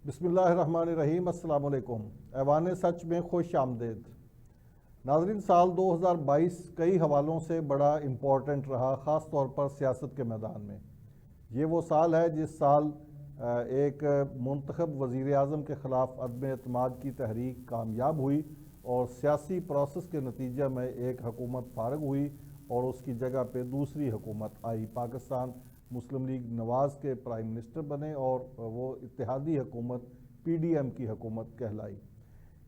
بسم اللہ الرحمن الرحیم۔ السلام علیکم۔ ایوان سچ میں خوش آمدید ناظرین۔ سال 2022 کئی حوالوں سے بڑا امپورٹنٹ رہا، خاص طور پر سیاست کے میدان میں۔ یہ وہ سال ہے جس سال ایک منتخب وزیر اعظم کے خلاف عدم اعتماد کی تحریک کامیاب ہوئی اور سیاسی پروسیس کے نتیجہ میں ایک حکومت فارغ ہوئی اور اس کی جگہ پہ دوسری حکومت آئی۔ پاکستان مسلم لیگ نواز کے پرائم منسٹر بنے اور وہ اتحادی حکومت پی ڈی ایم کی حکومت کہلائی۔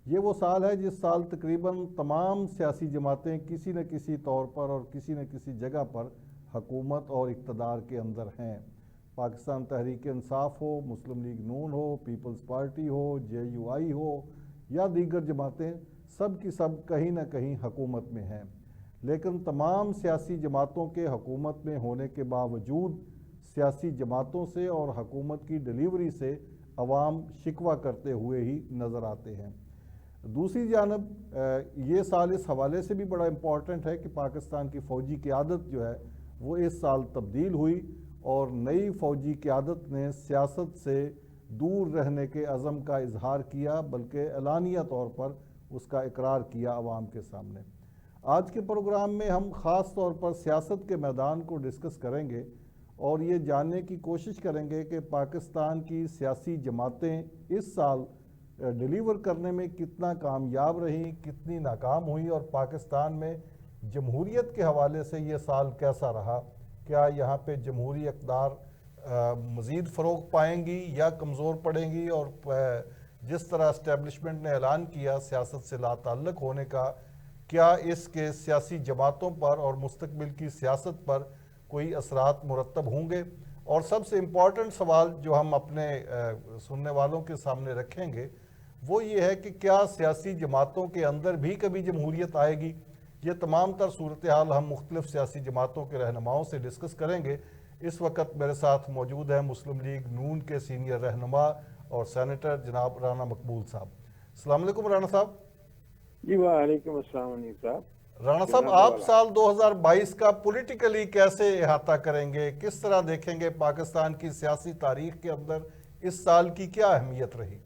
یہ وہ سال ہے جس سال تقریباً تمام سیاسی جماعتیں کسی نہ کسی طور پر اور کسی نہ کسی جگہ پر حکومت اور اقتدار کے اندر ہیں۔ پاکستان تحریک انصاف ہو، مسلم لیگ نون ہو، پیپلز پارٹی ہو، جے یو آئی ہو یا دیگر جماعتیں، سب کی سب کہیں نہ کہیں حکومت میں ہیں۔ لیکن تمام سیاسی جماعتوں کے حکومت میں ہونے کے باوجود سیاسی جماعتوں سے اور حکومت کی ڈیلیوری سے عوام شکوہ کرتے ہوئے ہی نظر آتے ہیں۔ دوسری جانب یہ سال اس حوالے سے بھی بڑا امپورٹنٹ ہے کہ پاکستان کی فوجی قیادت جو ہے وہ اس سال تبدیل ہوئی اور نئی فوجی قیادت نے سیاست سے دور رہنے کے عزم کا اظہار کیا، بلکہ اعلانیہ طور پر اس کا اقرار کیا عوام کے سامنے۔ آج کے پروگرام میں ہم خاص طور پر سیاست کے میدان کو ڈسکس کریں گے اور یہ جاننے کی کوشش کریں گے کہ پاکستان کی سیاسی جماعتیں اس سال ڈیلیور کرنے میں کتنا کامیاب رہیں، کتنی ناکام ہوئیں، اور پاکستان میں جمہوریت کے حوالے سے یہ سال کیسا رہا۔ کیا یہاں پہ جمہوری اقدار مزید فروغ پائیں گی یا کمزور پڑیں گی، اور جس طرح اسٹیبلشمنٹ نے اعلان کیا سیاست سے لا تعلق ہونے کا، کیا اس کے سیاسی جماعتوں پر اور مستقبل کی سیاست پر کوئی اثرات مرتب ہوں گے؟ اور سب سے امپورٹنٹ سوال جو ہم اپنے سننے والوں کے سامنے رکھیں گے وہ یہ ہے کہ کیا سیاسی جماعتوں کے اندر بھی کبھی جمہوریت آئے گی؟ یہ تمام تر صورتحال ہم مختلف سیاسی جماعتوں کے رہنماؤں سے ڈسکس کریں گے۔ اس وقت میرے ساتھ موجود ہیں مسلم لیگ نون کے سینئر رہنما اور سینیٹر جناب رانا مقبول صاحب۔ السلام علیکم رانا صاحب۔ جی وعلیکم السلام علیکم صاحب۔ رانا صاحب، آپ سال 2022 کا پولیٹیکلی کیسے احاطہ کریں گے؟ کس طرح دیکھیں گے پاکستان کی سیاسی تاریخ کے اندر اس سال کی کیا اہمیت رہی؟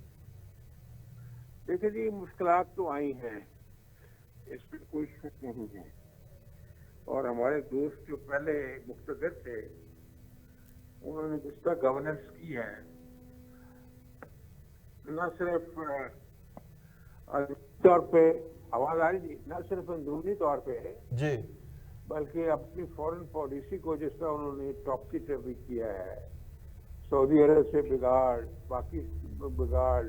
دیکھیں جی، مشکلات تو آئی ہیں، اس میں کوئی شک نہیں ہے، اور ہمارے دوست جو پہلے مقتدر تھے انہوں نے جس طرح گورننس کی ہے، نہ صرف طور پہ آواز آ رہی تھی، نہ صرف اندرونی طور پہ جی، بلکہ اپنی فورن پالیسی کو جس طرح انہوں نے ٹاپ کی ٹربی کیا ہے، سعودی عرب سے بگاڑ، باقی بگاڑ،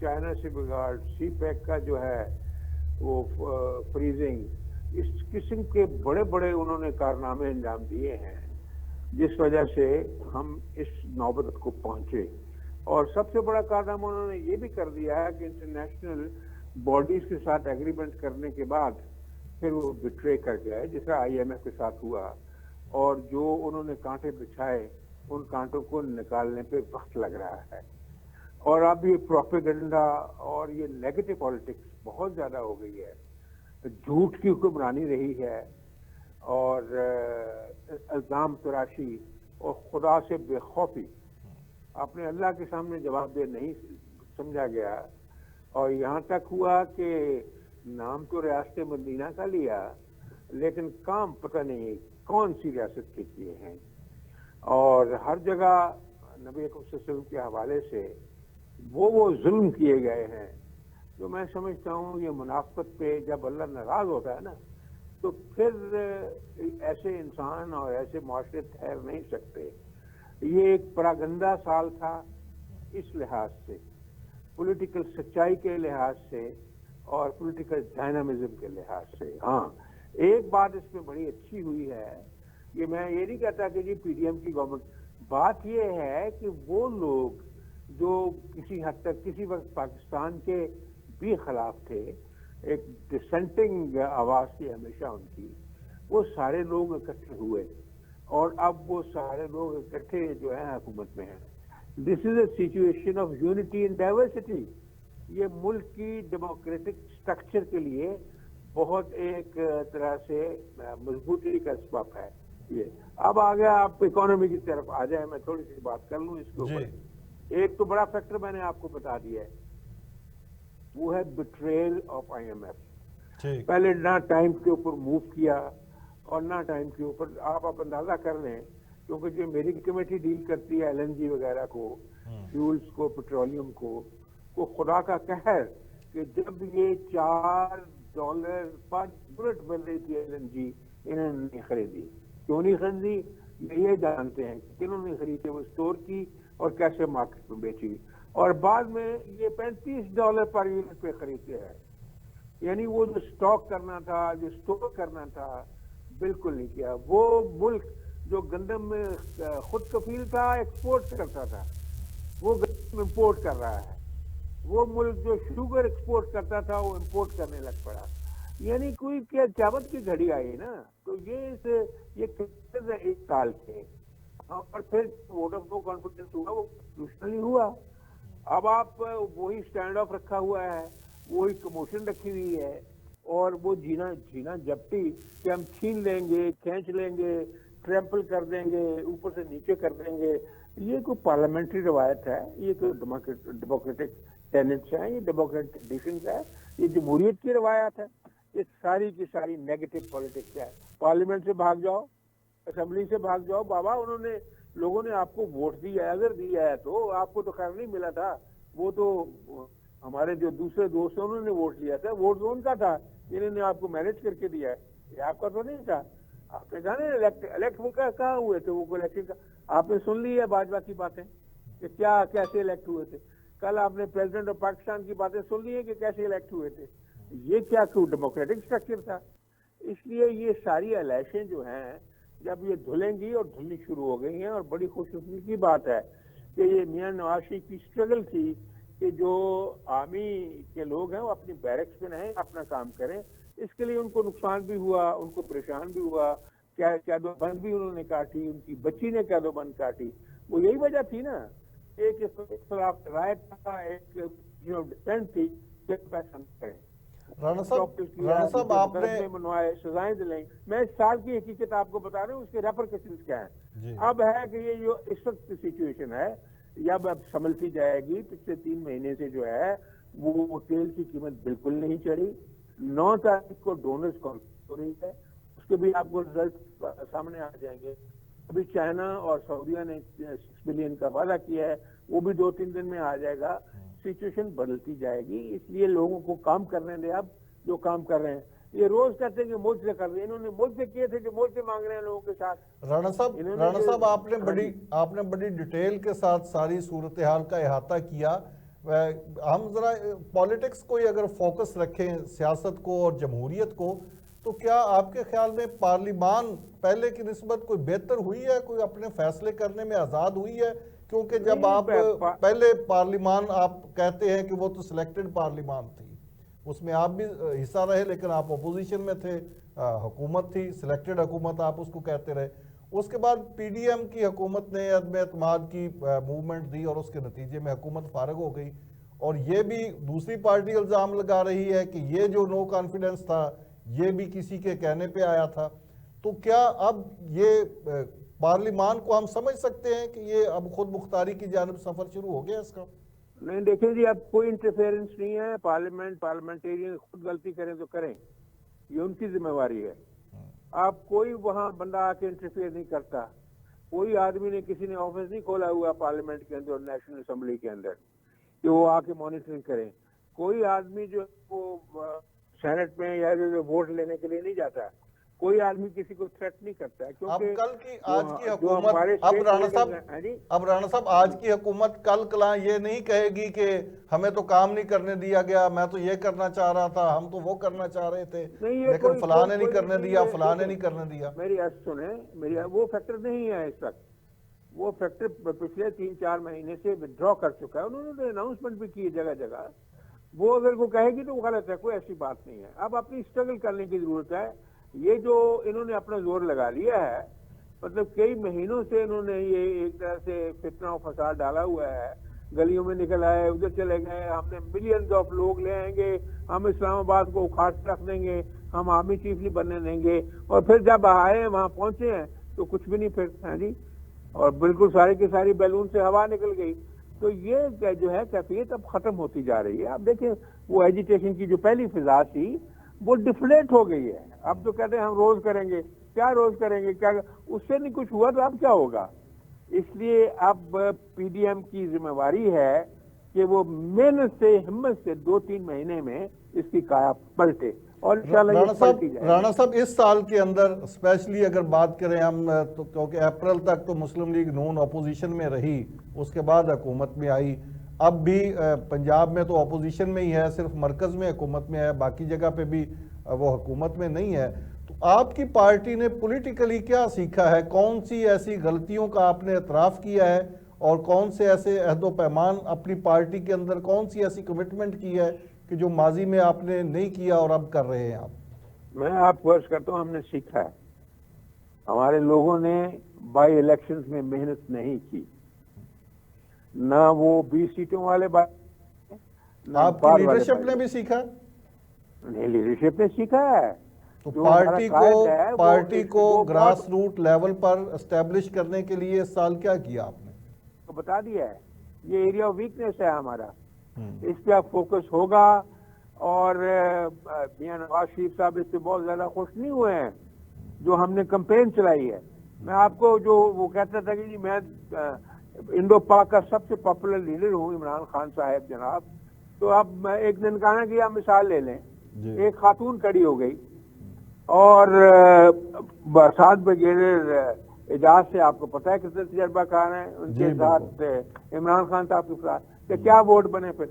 چائنا سے بگاڑ، سی پیک کا جو ہے وہ فریزنگ، اس قسم کے بڑے بڑے انہوں نے کارنامے انجام دیے ہیں جس وجہ سے ہم اس نوبت کو پہنچے۔ اور سب سے بڑا کارنامہ انہوں نے یہ بھی کر دیا ہے کہ انٹرنیشنل باڈیز کے ساتھ ایگریمنٹ کرنے کے بعد پھر وہ بٹرے کر گئے، جس طرح آئی ایم ایف کے ساتھ ہوا، اور جو انہوں نے کانٹے بچھائے ان کانٹوں کو نکالنے پہ وقت لگ رہا ہے۔ اور اب یہ پروپیگنڈا اور یہ نیگیٹو پالیٹکس بہت زیادہ ہو گئی ہے، جھوٹ کی حکمرانی رہی ہے، اور الزام تراشی اور خدا سے بے خوفی، اپنے اللہ کے سامنے جواب دہ نہیں سمجھا گیا، اور یہاں تک ہوا کہ نام تو ریاست مدینہ کا لیا لیکن کام پتہ نہیں کون سی ریاست کے کیے ہیں، اور ہر جگہ نبی اکرم صلی اللہ علیہ وسلم کے حوالے سے وہ ظلم کیے گئے ہیں، جو میں سمجھتا ہوں یہ منافقت پہ جب اللہ ناراض ہوتا ہے نا تو پھر ایسے انسان اور ایسے معاشرے ٹھہر نہیں سکتے۔ یہ ایک پراگندہ سال تھا اس لحاظ سے، پولیٹیکل سچائی کے لحاظ سے اور پولیٹیکل ڈائنامزم کے لحاظ سے۔ ہاں، ایک بات اس میں بڑی اچھی ہوئی ہے، یہ میں یہ نہیں کہتا کہ جی پی ڈی ایم کی گورنمنٹ، بات یہ ہے کہ وہ لوگ جو کسی حد تک کسی وقت پاکستان کے بھی خلاف تھے، ایک ڈسینٹنگ آواز تھی ہمیشہ ان کی، وہ سارے لوگ اکٹھے ہوئے، اور اب وہ سارے لوگ اکٹھے جو ہیں حکومت میں ہیں۔ This is a situation of unity and diversity. یہ ملک کی ڈیموکریٹک سٹرکچر کے لیے بہت ایک طرح سے مضبوطی کا سبب ہے۔ یہ اب آگے آپ اکانومی کی طرف آ جائیں، میں تھوڑی سی بات کر لوں اس کے اوپر۔ ایک تو بڑا فیکٹر میں نے آپ کو بتا دیا ہے، وہ ہے بٹریل آف IMF۔ ٹھیک، پہلے نہ ٹائم کے اوپر موو کیا اور نہ ٹائم کے اوپر، آپ اندازہ کر لیں، کیونکہ جو میری کمیٹی ڈیل کرتی ہے LNG وغیرہ کو، فیولز کو، پیٹرولیم کو، وہ خدا کا قہر کہ جب یہ $4 پر یونٹ بن رہی تھی LNG، انہوں نے نہیں خریدی۔ کیوں نہیں خریدی؟ یہ جانتے ہیں کہ کنہوں نے خریدی، وہ اسٹور کی اور کیسے مارکیٹ میں بیچی، اور بعد میں یہ $35 پر یونٹ پہ خریدتے ہیں۔ یعنی وہ جو سٹاک کرنا تھا، جو سٹور کرنا تھا، بالکل نہیں کیا۔ وہ ملک جو گندم میں خود کفیل تھا، ایکسپورٹ کرتا تھا، وہ گندم امپورٹ کر رہا ہے۔ وہ ملک جو شوگر ایکسپورٹ کرتا تھا، وہ امپورٹ کرنے لگ پڑا۔ یعنی کوئی کیا قیامت کی گھڑی آئی نا، تو یہ ایک سال کے، اور پھر ووٹ آف نو کانفیڈنس ہوا، وہ کنسٹیٹیوشنلی ہوا۔ اب آپ وہی سٹینڈ آف رکھا ہوا ہے، وہی کموشن رکھی ہوئی ہے، اور وہ جینا جپٹی کہ ہم چھین لیں گے، کھینچ لیں گے، ٹریمپل کر دیں گے، اوپر سے نیچے کر دیں گے۔ یہ کوئی پارلیمنٹری روایت ہے، یہ کوئی ڈیموکریٹک ٹینٹس ہیں، یہ ڈیموکریٹک ٹریڈیشنز ہے، یہ جمہوریت کی روایت ہے۔ یہ ساری کی ساری نیگیٹو پالیٹکس ہے۔ پارلیمنٹ سے بھاگ جاؤ، اسمبلی سے بھاگ جاؤ، بابا انہوں نے، لوگوں نے آپ کو ووٹ دیا ہے، اگر دیا ہے تو آپ کو تو خیر نہیں ملا تھا، وہ تو ہمارے جو دوسرے دوست ہیں انہوں نے ووٹ لیا تھا، ووٹ زون کا تھا، انہوں نے آپ کو مینج کر کے دیا ہے، یہ آپ کا تو نہیں تھا۔ آپ نے کہا نا الیکٹ کہاں ہوئے تھے، وہ الیکشن کا آپ نے سن لی ہے باجوہ کی باتیں کہ کیا کیسے الیکٹ ہوئے تھے۔ کل آپ نے پریزیڈنٹ آف پاکستان کی باتیں سن لی ہیں کہ کیسے الیکٹ ہوئے تھے۔ یہ کیا کوئی ڈیموکریٹک اسٹرکچر تھا؟ اس لیے یہ ساری الیکشن جو ہیں جب یہ دھلیں گی، اور دھلنی شروع ہو گئی ہیں، اور بڑی خوش قسمتی کی بات ہے کہ یہ میاں نواز شریف کی اسٹرگل تھی کہ جو آرمی کے لوگ ہیں وہ اپنی بیرکس میں رہیں، اپنا کام کریں۔ اس کے لیے ان کو نقصان بھی ہوا، ان کو پریشان بھی ہوا، قید و بند بھی انہوں نے کاٹی، ان کی بچی نے قید و بند کاٹی۔ وہ یہی وجہ تھی نا، ایک اختلاف رائے تھا، ایک ڈسینٹ تھی کہ پیسہ نہ کریں۔ رانا صاحب آپ نے منوائے، سزائیں دلیں۔ میں اس سال کی حقیقت آپ کو بتا رہا ہوں، اس کے ریپرکشنز کیا ہیں۔ اب ہے کہ یہ جو اس وقت کی سچویشن ہے، اب سنبھلتی جائے گی۔ پچھلے 3 مہینے سے جو ہے وہ تیل کی قیمت بالکل نہیں چڑھی۔ 9 تاریخ کو ڈونرز کانفرنس ہو رہی ہے، اس کے بھی آپ کو رزلٹ سامنے آ جائیں گے۔ ابھی چائنا اور سعودیہ نے 6 بلین کا وعدہ کیا ہے، وہ بھی 2-3 دن میں آ جائے گا۔ سچویشن بدلتی جائے گی، اس لیے لوگوں کو کام کرنے دیں۔ اب جو کام کر رہے ہیں، یہ روز کہتے ہیں کہ ملک سے کر رہے ہیں، انہوں نے ملک سے کیے تھے جو ملک سے مانگ رہے ہیں لوگوں کے ساتھ۔ رانا صاحب آپ نے بڑی ڈیٹیل کے ساتھ ساری صورتحال کا احاطہ کیا۔ ہم ذرا پولیٹکس کو ہی اگر فوکس رکھیں، سیاست کو اور جمہوریت کو، تو کیا آپ کے خیال میں پارلیمان پہلے کی نسبت کوئی بہتر ہوئی ہے، کوئی اپنے فیصلے کرنے میں آزاد ہوئی ہے؟ کیونکہ جب آپ پہلے پارلیمان آپ کہتے ہیں کہ وہ تو سلیکٹڈ پارلیمان تھی، اس میں آپ بھی حصہ رہے، لیکن آپ اپوزیشن میں تھے، حکومت تھی، سلیکٹڈ حکومت آپ اس کو کہتے رہے۔ اس کے بعد PDM کی حکومت نے عدم اعتماد کی موومنٹ دی، اور اس کے نتیجے میں حکومت فارغ ہو گئی، اور یہ بھی دوسری پارٹی الزام لگا رہی ہے کہ یہ جو نو کانفیڈنس تھا یہ بھی کسی کے کہنے پہ آیا تھا۔ تو کیا اب یہ پارلیمان کو ہم سمجھ سکتے ہیں کہ یہ اب خود مختاری کی جانب سفر شروع ہو گیا اس کا؟ نہیں دیکھیں جی، اب کوئی انٹرفیئرنس نہیں ہے۔ پارلیمنٹیرین خود غلطی کریں تو کریں، یہ ان کی ذمہ داری ہے۔ آپ کوئی وہاں بندہ آ کے انٹرفیئر نہیں کرتا۔ کوئی آدمی نے، کسی نے آفس نہیں کھولا ہوا پارلیمنٹ کے اندر اور نیشنل اسمبلی کے اندر کہ وہ آ کے مانیٹرنگ کریں۔ کوئی آدمی جو وہ سینٹ میں یا ووٹ لینے کے لیے نہیں جاتا، کوئی آدمی کسی کو تھریٹ نہیں کرتا ہے، کیونکہ کل کی آج کی حکومت اب رانا صاحب آج کی حکومت کل کلاں یہ نہیں کہے گی کہ ہمیں تو کام نہیں کرنے دیا گیا، میں تو یہ کرنا چاہ رہا تھا، ہم تو وہ کرنا چاہ رہے تھے، لیکن فلاں نے نہیں کرنے دیا، فلاں نے نہیں کرنے دیا۔ میری عرض سنیں، وہ فیکٹر نہیں ہے اس وقت۔ وہ فیکٹر پچھلے 3-4 مہینے سے ودرا کر چکا ہے، انہوں نے اناؤنسمنٹ بھی کی جگہ جگہ۔ وہ اگر وہ کہے گی تو وہ غلط ہے، کوئی ایسی بات نہیں ہے۔ اب اپنی اسٹرگل کرنے کی ضرورت ہے۔ یہ جو انہوں نے اپنا زور لگا لیا ہے، مطلب کئی مہینوں سے انہوں نے یہ ایک طرح سے فتنہ و فساد ڈالا ہوا ہے، گلیوں میں نکل آئے، ادھر چلے گئے، ہم نے ملینز آف لوگ لے آئیں گے، ہم اسلام آباد کو اکھاڑ کے رکھ دیں گے، ہم آرمی چیف نہیں بننے دیں گے، اور پھر جب آئے وہاں پہنچے ہیں تو کچھ بھی نہیں پھر ہیں جی، اور بالکل ساری کی ساری بیلون سے ہوا نکل گئی۔ تو یہ جو ہے کیفیت اب ختم ہوتی جا رہی ہے. اب دیکھیں وہ ایجیٹیشن کی جو پہلی فضا تھی وہ ڈفلیٹ ہو گئی ہے. اب تو کہتے ہیں ہم روز کریں گے. کیا روز کریں گے؟ کیا اس سے نہیں کچھ ہوا تو اب کیا ہوگا؟ اس لیے اب پی ڈی ایم کی ذمہ داری ہے کہ وہ محنت سے ہمت سے 2-3 مہینے میں اس کی کایا پلٹے اور انشاءاللہ یہ پلٹی جائے. رانا صاحب اس سال کے اندر اسپیشلی اگر بات کریں ہم تو کیونکہ اپریل تک تو مسلم لیگ نون اپوزیشن میں رہی, اس کے بعد حکومت میں آئی, اب بھی پنجاب میں تو اپوزیشن میں ہی ہے, صرف مرکز میں حکومت میں ہے, باقی جگہ پہ بھی وہ حکومت میں نہیں ہے. تو آپ کی پارٹی نے پولیٹیکلی کیا سیکھا ہے؟ کون سی ایسی غلطیوں کا آپ نے اعتراف کیا ہے اور کون سے ایسے عہد و پیمان اپنی پارٹی کے اندر, کون سی ایسی کمٹمنٹ کی ہے کہ جو ماضی میں آپ نے نہیں کیا اور اب کر رہے ہیں آپ؟ میں آپ کو عرض کرتا ہوں ہم نے سیکھا ہے. ہمارے لوگوں نے بائی الیکشنز میں محنت نہیں کی, نہ وہ 20 سیٹوں والے آپ کی لیڈرشپ نے بھی سیکھا؟ نہیں, لیڈرشپ نے سیکھا ہے. تو پارٹی کو گراس روٹ لیول پر اسٹیبلش کرنے کے لیے اس سال کیا کیا آپ نے؟ تو بتا دیا ہے, یہ ایریا آف ویکنیس ہے ہمارا, اس پہ اب فوکس ہوگا. اور میاں نواز شریف صاحب اس سے بہت زیادہ خوش نہیں ہوئے ہیں جو ہم نے کمپین چلائی ہے. میں آپ کو جو وہ کہتا تھا کہ جی میں انڈو پاک کا سب سے پاپولر لیڈر ہوں, عمران خان صاحب جناب, تو اب ایک دن کہنا کہ آپ مثال لے لیں, ایک خاتون کھڑی ہو گئی اور برسات بغیر اعجاز سے, آپ کو پتا ہے کتنے تجربہ کار ہیں, ان کے ساتھ عمران خان صاحب کے ساتھ, کہ کیا ووٹ بنے پھر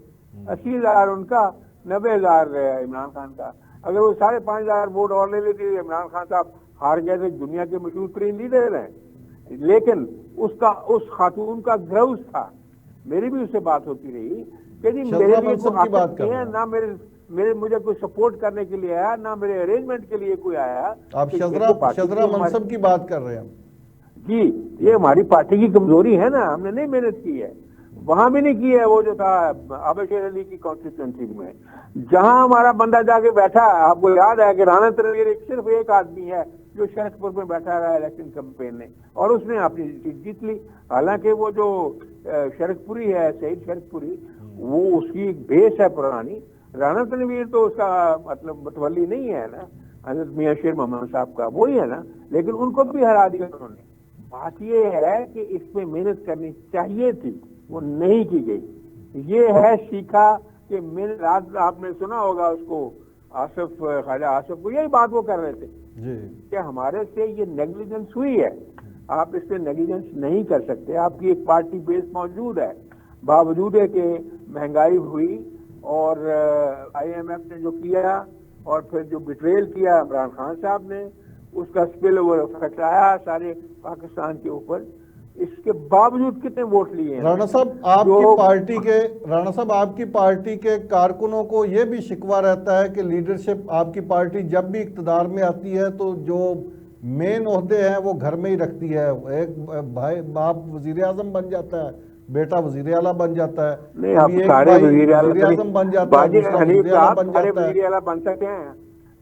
80,000 ان کا, 90,000 عمران خان کا. اگر وہ 5,500 ووٹ اور لے لیتے عمران خان صاحب ہار گئے تھے, دنیا کے مشہور ترین لیڈر ہیں. لیکن اس خاتون کا گروز تھا, میری بھی اس سے بات ہوتی رہی کہ جی میرے لیے کوئی آفت نہیں ہے, نہ مجھے کوئی سپورٹ کرنے کے لیے آیا, نہ میرے ارینجمنٹ کے لیے کوئی آیا. آپ شذرا منصب کی بات کر رہے ہیں؟ جی, یہ ہماری پارٹی کی کمزوری ہے نا, ہم نے نہیں محنت کی ہے. وہاں بھی نہیں کی ہے وہ جو تھا عابد شیر علی کی کانسٹیٹوئنسی میں, جہاں ہمارا بندہ جا کے بیٹھا. آپ کو یاد ہے کہ رانا تنویر صرف ایک آدمی ہے جو شرک پور میں بیٹھا رہا الیکشن کمپین میں, اور اس نے اپنی سیٹ جیت لی. حالانکہ وہ جو شرک پوری ہے, سعید شرک پوری, وہ اس کی ایک بیس ہے پرانی. رانا تنویر تو اس کا مطلب متولی نہیں ہے نا, حضرت میاں شیر محمد صاحب کا وہی ہے نا, لیکن ان کو بھی ہرا دیا انہوں نے. بات یہ ہے کہ اس میں محنت کرنی چاہیے تھی, وہ نہیں کی گئی. یہ ہے سیکھا کہ رات آپ نے سنا ہوگا اس کو, خواجہ آصف کو یہی بات وہ کر رہے تھے کہ ہمارے سے یہ نیگلیجنس ہوئی ہے, آپ اس سے نیگلیجنس نہیں کر سکتے. آپ کی ایک پارٹی بیس موجود ہے, باوجود ہے کہ مہنگائی ہوئی اور آئی ایم ایف نے جو کیا اور پھر جو بٹریل کیا عمران خان صاحب نے, اس کا اسپل اوور افیکٹ آیا سارے پاکستان کے اوپر. اس کے باوجود کتنے ووٹ لیے ہیں رانا صاحب آپ کی پارٹی کے کارکنوں کو یہ بھی شکوہ رہتا ہے کہ لیڈرشپ آپ کی پارٹی جب بھی اقتدار میں آتی ہے تو جو مین عہدے ہیں وہ گھر میں ہی رکھتی ہے. ایک بھائی باپ وزیر اعظم بن جاتا ہے, بیٹا وزیر اعلیٰ بن جاتا ہے, نہیں آپ سارے وزیر اعظم بن جاتا ہے, وزیر اعلیٰ بن سکتے ہیں,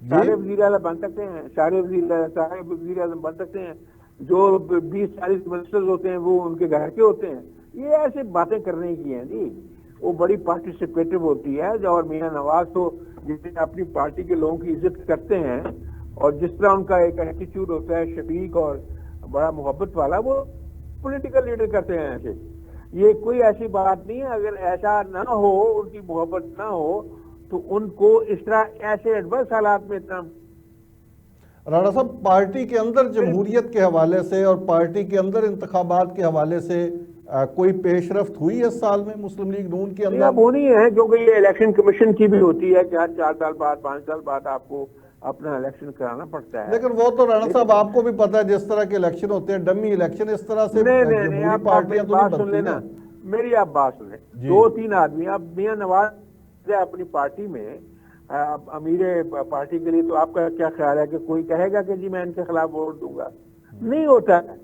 سارے وزیر اعلیٰ بن سکتے ہیں, سارے وزیر اعظم بن سکتے ہیں. جو 20-40 منسٹرز ہوتے ہیں وہ ان کے گھر کے ہوتے ہیں. یہ ایسے باتیں کرنے کی ہیں جی, وہ بڑی پارٹیسپیٹو ہوتی ہے. اور میاں نواز تو جتنے اپنی پارٹی کے لوگوں کی عزت کرتے ہیں اور جس طرح ان کا ایک ایٹیچیوڈ ہوتا ہے شفیق اور بڑا محبت والا, وہ پولیٹیکل لیڈر کرتے ہیں ایسے. یہ کوئی ایسی بات نہیں ہے. اگر ایسا نہ ہو, ان کی محبت نہ ہو, تو ان کو اس طرح ایسے ایڈورس حالات میں اتنا. رانا صاحب, پارٹی کے اندر جمہوریت کے حوالے سے اور پارٹی کے اندر انتخابات کے حوالے سے کوئی پیش رفت ہوئی اس سال میں مسلم لیگ نون کے اندر؟ اب ہونی ہے, کیونکہ یہ الیکشن کمیشن کی بھی ہوتی ہے کہ ہر 4 سال بعد 5 سال بعد آپ کو اپنا الیکشن کرانا پڑتا ہے. لیکن وہ تو رانا صاحب آپ کو بھی پتا ہے جس طرح کے الیکشن ہوتے ہیں ڈمی الیکشن, اس طرح سے جمہوری پارٹیاں تو نہیں بنتی نا. میری آپ بات سنیں, 2-3 آدمی, اب میاں نواز اپنی پارٹی میں امیر پارٹی کے لیے, تو آپ کا کیا خیال ہے کہ کوئی کہے گا کہ جی میں ان کے خلاف ووٹ دوں گا؟ نہیں ہوتا ہے.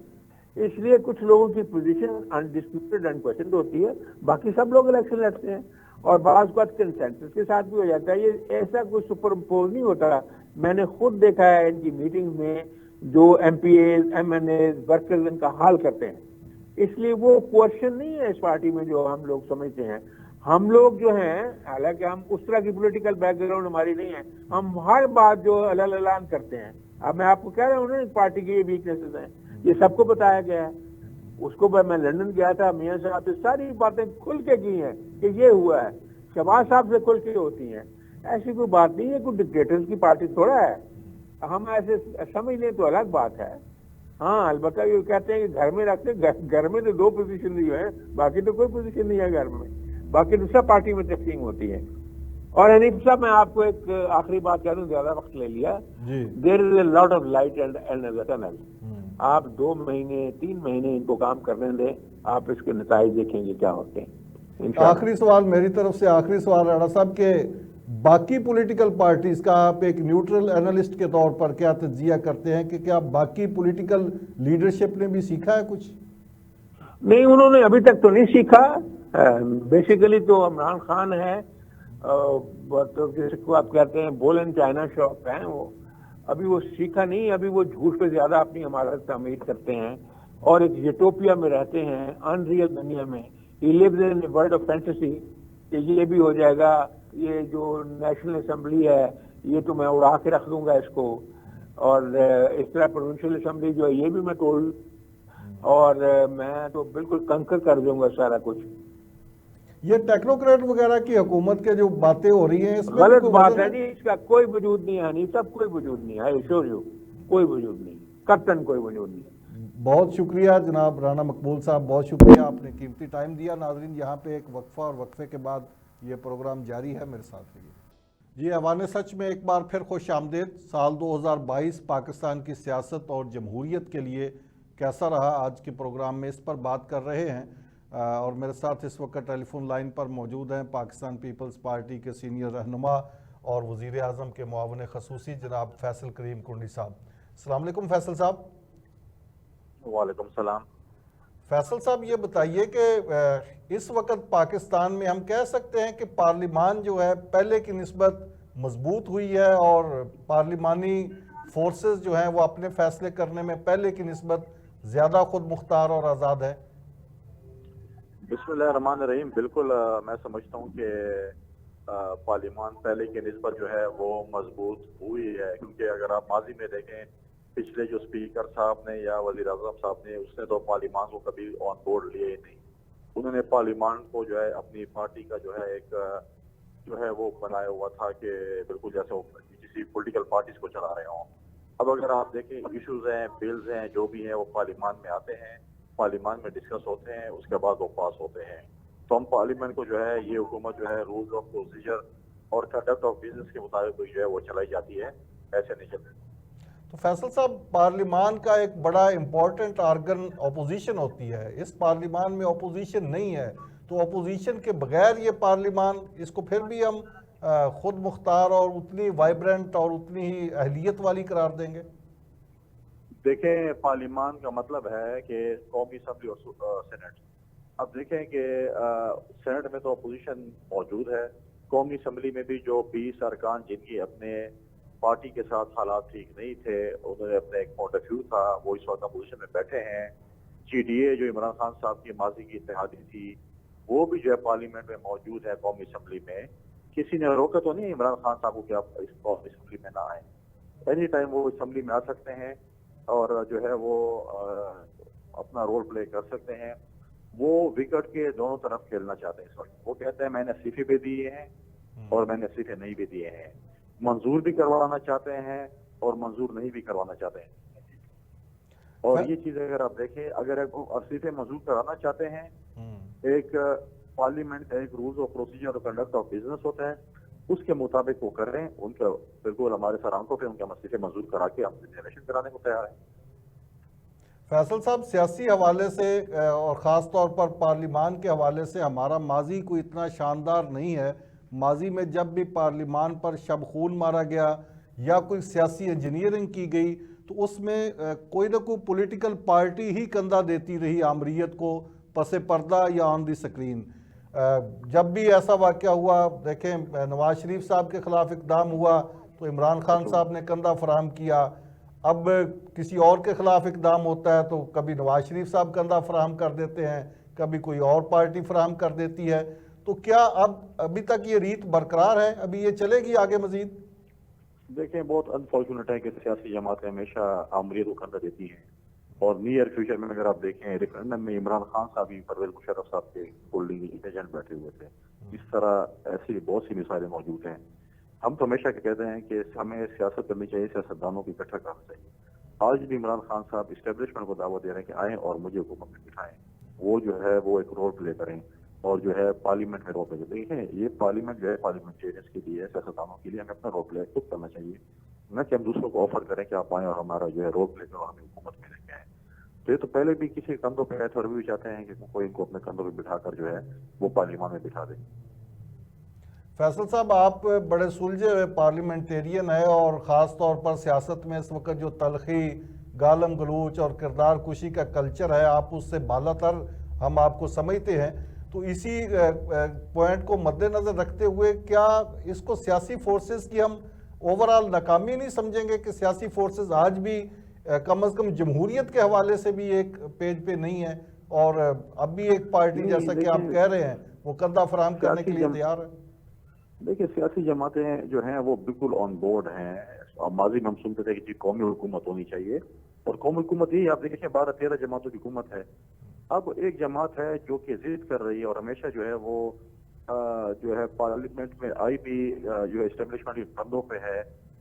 اس لیے کچھ لوگوں کی پوزیشن انڈسپیوٹڈ انکویسچنڈ ہوتی ہے, باقی سب لوگ الیکشن لڑتے ہیں, اور بعض کا کنسنسس کے ساتھ بھی ہو جاتا ہے. یہ ایسا کوئی سپر امپوز نہیں ہوتا. میں نے خود دیکھا ہے ان کی میٹنگ میں جو MPs, MNAs, workers ان کا حال کرتے ہیں اس لیے وہ کوشچن نہیں ہے اس پارٹی میں جو ہم لوگ سمجھتے ہیں. ہم لوگ جو ہیں حالانکہ ہم اس طرح کی پولیٹیکل بیک گراؤنڈ ہماری نہیں ہے, ہم ہر بات جو اعلان کرتے ہیں. اب میں آپ کو کہہ رہا ہوں نا پارٹی کی یہ ویکنیسز ہیں, یہ سب کو بتایا گیا ہے. اس کو میں لندن گیا تھا, میاں صاحب سے ساری باتیں کھل کے کی ہیں کہ یہ ہوا ہے. شہباز صاحب سے کھل کے ہوتی ہیں. ایسی کوئی بات نہیں ہے, کوئی ڈکٹیٹرز کی پارٹی تھوڑا ہے. ہم ایسے سمجھ لیں تو الگ بات ہے. ہاں البتہ یہ کہتے ہیں کہ گھر میں رکھتے, گھر میں تو 2 پوزیشن نہیں ہے, باقی تو کوئی پوزیشن نہیں ہے گھر میں, باقی دوسرا پارٹی میں تقسیم ہوتی ہے. اور حنیف صاحب میں آپ کو ایک آخری بات کہہ دوں, زیادہ وقت لے لیا. There is a lot of light and tunnel. آپ 2 مہینے 3 مہینے ان کو کام کرنے دیں, آپ اس کے نتائج دیکھیں گے کیا ہوتے ہیں. آخری سوال میری طرف سے, آخری سوال رانا صاحب کہ باقی پولیٹیکل پارٹیز کا آپ ایک نیوٹرل اینالسٹ کے طور پر کیا تجزیہ کرتے ہیں کہ کیا باقی پولیٹیکل لیڈرشپ نے بھی سیکھا ہے کچھ؟ نہیں, انہوں نے ابھی تک تو نہیں سیکھا. بیسیکلی تو عمران خان ہے, جس کو آپ کہتے ہیں بول اینڈ چائنا شاپ ہیں, وہ ابھی وہ سیکھا نہیں. ابھی وہ جھوٹ پہ زیادہ اپنی عمارت تعمیر کرتے ہیں اور ایک یوٹوپیا میں رہتے ہیں, ان ریئل دنیا میں. He lives in a world of fantasy کہ یہ بھی ہو جائے گا, یہ جو نیشنل اسمبلی ہے یہ تو میں اڑا کے رکھ دوں گا اس کو, اور اس طرح پروونشل اسمبلی جو ہے یہ بھی میں توڑ, اور میں تو بالکل کنکر کر دوں گا سارا کچھ. یہ ٹیکنوکریٹ وغیرہ کی حکومت کے جو باتیں ہو رہی ہیں اس میں غلط بات ہے جی, اس کا کوئی وجود نہیں ہے. نہیں, سب کوئی وجود نہیں ہے, ایشور یو کوئی وجود نہیں, قطعاً کوئی وجود نہیں. بہت شکریہ جناب رانا مقبول صاحب, بہت شکریہ, آپ نے قیمتی ٹائم دیا. ناظرین یہاں پہ ایک وقفہ, اور وقفے کے بعد یہ پروگرام جاری ہے, میرے ساتھ رہیے. جی ایوان سچ میں ایک بار پھر خوش آمدید. سال 2022 پاکستان کی سیاست اور جمہوریت کے لیے کیسا رہا, آج کے پروگرام میں اس پر بات کر رہے ہیں. اور میرے ساتھ اس وقت ٹیلی فون لائن پر موجود ہیں پاکستان پیپلز پارٹی کے سینئر رہنما اور وزیر اعظم کے معاون خصوصی جناب فیصل کریم کنڈی صاحب. السلام علیکم فیصل صاحب. وعلیکم السلام. فیصل صاحب یہ بتائیے کہ اس وقت پاکستان میں ہم کہہ سکتے ہیں کہ پارلیمان جو ہے پہلے کی نسبت مضبوط ہوئی ہے, اور پارلیمانی فورسز جو ہیں وہ اپنے فیصلے کرنے میں پہلے کی نسبت زیادہ خود مختار اور آزاد ہے؟ بسم اللہ الرحمن الرحیم. بالکل میں سمجھتا ہوں کہ پارلیمان پہلے کی نسبت جو ہے وہ مضبوط ہوئی ہے, کیونکہ اگر آپ ماضی میں دیکھیں پچھلے جو اسپیکر صاحب نے یا وزیر اعظم صاحب نے, اس نے تو پارلیمان کو کبھی آن بورڈ لیے ہی نہیں. انہوں نے پارلیمان کو جو ہے اپنی پارٹی کا جو ہے ایک جو ہے وہ بنایا ہوا تھا کہ بالکل جیسے وہ کسی پولیٹیکل پارٹیز کو چلا رہے ہوں. اب اگر آپ دیکھیں ایشوز ہیں, بلز ہیں, جو بھی ہیں وہ پارلیمان میں آتے ہیں, پارلیمان میں ڈسکس ہوتے ہیں, اس کے بعد وہ پاس ہوتے ہیں. تو ہم پارلیمنٹ کو جو ہے یہ حکومت جو ہے رولز آف پروسیجر اور کنڈکٹ آف بزنس کے مطابق جو ہے وہ چلائی جاتی ہے, ایسے نہیں چلتے. تو فیصل صاحب پارلیمان کا ایک بڑا امپورٹنٹ آرگن اپوزیشن ہوتی ہے, اس پارلیمان میں اپوزیشن نہیں ہے, تو اپوزیشن کے بغیر یہ پارلیمان, اس کو پھر بھی ہم خود مختار اور اتنی وائبرنٹ اور اتنی ہی اہلیت والی قرار دیں گے؟ دیکھیں پارلیمان کا مطلب ہے کہ قومی اسمبلی اور سینٹ. اب دیکھیں کہ سینٹ میں تو اپوزیشن موجود ہے, قومی اسمبلی میں بھی جو 20 ارکان جن کی اپنے پارٹی کے ساتھ حالات ٹھیک نہیں تھے, انہوں نے اپنے ایک پوائنٹ آف ویو تھا, وہ اس وقت اپوزیشن میں بیٹھے ہیں. جی ڈی اے جو عمران خان صاحب کی ماضی کی اتحادی تھی, وہ بھی جو ہے پارلیمنٹ میں موجود ہے قومی اسمبلی میں. کسی نے روکا تو نہیں عمران خان صاحب کو کہ آپ اس قومی اسمبلی میں نہ آئیں. اینی ٹائم وہ اسمبلی میں آ سکتے ہیں اور جو ہے وہ اپنا رول پلے کر سکتے ہیں. وہ وکٹ کے دونوں طرف کھیلنا چاہتے ہیں اس وقت. وہ کہتے ہیں میں نے استعفے بھی دیے ہیں اور میں نے استعفے نہیں بھی دیے ہیں, منظور بھی کروانا چاہتے ہیں اور منظور نہیں بھی کروانا چاہتے ہیں. اور یہ چیز اگر آپ دیکھیں, اگر استعفے منظور کرانا چاہتے ہیں, ایک پارلیمنٹ کا ایک رولز آف پروسیجر اور کنڈکٹ آف بزنس ہوتا ہے, اس کے مطابق وہ کر رہے ہیں. ان کا بالکل ہمارے سر آنکھوں پہ ان کے استعفے منظور کرا کے ہم الیکشن کرانے کو تیار ہیں. فیصل صاحب سیاسی حوالے سے اور خاص طور پر پارلیمان کے حوالے سے ہمارا ماضی کوئی اتنا شاندار نہیں ہے. ماضی میں جب بھی پارلیمان پر شب خون مارا گیا یا کوئی سیاسی انجینئرنگ کی گئی تو اس میں کوئی نہ کوئی پولیٹیکل پارٹی ہی کندھا دیتی رہی آمریت کو, پس پردہ یا آن دی سکرین. جب بھی ایسا واقعہ ہوا, دیکھیں نواز شریف صاحب کے خلاف اقدام ہوا تو عمران خان صاحب نے کندھا فراہم کیا. اب کسی اور کے خلاف اقدام ہوتا ہے تو کبھی نواز شریف صاحب کندھا فراہم کر دیتے ہیں، کبھی کوئی اور پارٹی فراہم کر دیتی ہے. تو کیا ابھی تک یہ ریت برقرار ہے؟ ابھی یہ چلے گی آگے مزید؟ دیکھیں بہت انفارچونیٹ ہے کہ سیاسی جماعتیں ہمیشہ آمریت کو کندھا دیتی ہیں، اور نیئر فیوچر میں اگر آپ دیکھیں ریفرینڈم میں عمران خان صاحب بھی پرویز مشرف صاحب کے ہولڈنگ ایجنٹ بیٹھے ہوئے تھے. اس طرح ایسی بہت سی مثالیں موجود ہیں. ہم تو ہمیشہ کہتے ہیں کہ ہمیں سیاست کرنی چاہیے، سیاستدانوں کی اکٹھا کرنا چاہیے. آج بھی عمران خان صاحب اسٹیبلشمنٹ کو دعوت دے رہے ہیں کہ آئیں اور مجھے حکومت میں بٹھائیں، وہ جو ہے وہ ایک رول پلے کریں، اور جو ہے پارلیمنٹ میں رول پلے کریں. دیکھیں یہ پارلیمنٹ جو ہے پارلیمنٹیرینس کے لیے، سیاستدانوں کے لیے ہمیں اپنا رول پلے خود کرنا چاہیے، نہ کہ ہم دوسروں کو آفر کریں کہ آپ آئیں اور ہمارا جو ہے رول پلے کرو، ہمیں حکومت میں لے کے آئیں. تو یہ تو پہلے بھی کسی کندھوں پہ آئے تھے، اور بھی چاہتے ہیں کہ کوئی ان کو اپنے کندھوں پہ بٹھا کر جو ہے وہ پارلیمان میں بٹھا دے. فیصل صاحب، آپ بڑے سلجھے ہوئے پارلیمنٹیرین ہیں، اور خاص طور پر سیاست میں اس وقت جو تلخی، گالم گلوچ اور کردار کشی کا کلچر ہے، آپ اس سے بالا تر ہم آپ کو سمجھتے ہیں. تو اسی پوائنٹ کو مد نظر رکھتے ہوئے کیا اس کو سیاسی فورسز کی ہم اوورآل ناکامی نہیں سمجھیں گے کہ سیاسی فورسز آج بھی کم از کم جمہوریت کے حوالے سے بھی ایک پیج پہ نہیں ہے، اور اب بھی ایک پارٹی جیسا کہ آپ کہہ رہے ہیں وہ کندھا فراہم کرنے کے لیے تیار ہے؟ دیکھیں سیاسی جماعتیں جو ہیں وہ بالکل آن بورڈ ہیں. ماضی میں ہم سنتے تھے کہ جی قومی حکومت ہونی چاہیے، اور قومی حکومت ہی آپ دیکھیں 12-13 جماعتوں کی حکومت ہے. اب ایک جماعت ہے جو کہ ضد کر رہی ہے، اور ہمیشہ جو ہے وہ جو ہے پارلیمنٹ میں آئی بھی جو ہے اسٹیبلشمنٹ کے کندھوں پہ ہے،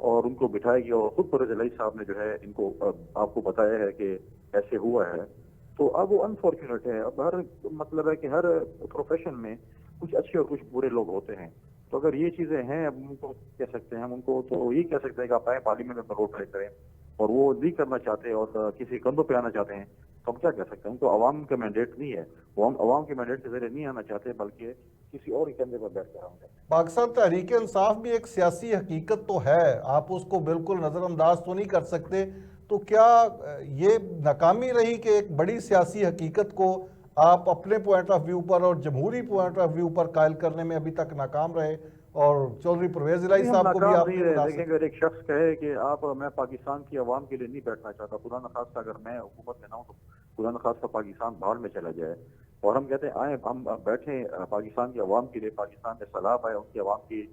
اور ان کو بٹھائے گی. اور خود پرویز الہی صاحب نے جو ہے ان کو آپ کو بتایا ہے کہ ایسے ہوا ہے. تو اب وہ انفارچونیٹ ہے. اب ہر مطلب ہے کہ ہر پروفیشن میں کچھ اچھے اور کچھ برے لوگ ہوتے ہیں. تو اگر یہ چیزیں ہیں، اب ان کو کہہ سکتے ہیں ہم ان کو تو یہ کہہ سکتے ہیں کہ آپ آئیں پارلیمنٹ میں رول پلے کریں، اور وہ نہیں کرنا چاہتے اور کسی کندھوں پہ آنا چاہتے ہیں تو ہم کیا کہہ سکتے ہیں؟ ان کو عوام کا مینڈیٹ نہیں ہے، وہ عوام کے مینڈیٹ کے ذریعے نہیں آنا چاہتے، بلکہ کسی اور کندھے پر بیٹھ کر آنا چاہتے ہیں. پاکستان تحریک انصاف بھی ایک سیاسی حقیقت تو ہے، آپ اس کو بالکل نظر انداز تو نہیں کر سکتے. تو کیا یہ ناکامی رہی کہ ایک بڑی سیاسی حقیقت کو آپ اپنے پوائنٹ آف ویو پر اور جمہوری پوائنٹ آف ویو پر قائل کرنے میں ابھی تک ناکام رہے، اور چودھری پرویز الہی ہم صاحب کو بھی ناکام آپ نہیں نے رہے. مناسب؟ دیکھیں اگر ایک شخص کہے کہ میں پاکستان کی عوام کے لیے نہیں بیٹھنا چاہتا، خدا نخواستہ اگر میں حکومت میں نہ ہوں تو خدا نخواستہ پاکستان باہر میں چلا جائے، اور ہم کہتے ہیں آئیں ہم بیٹھیں پاکستان کی عوام کے لیے، پاکستان میں سیلاب آئے، ان کی عوام کی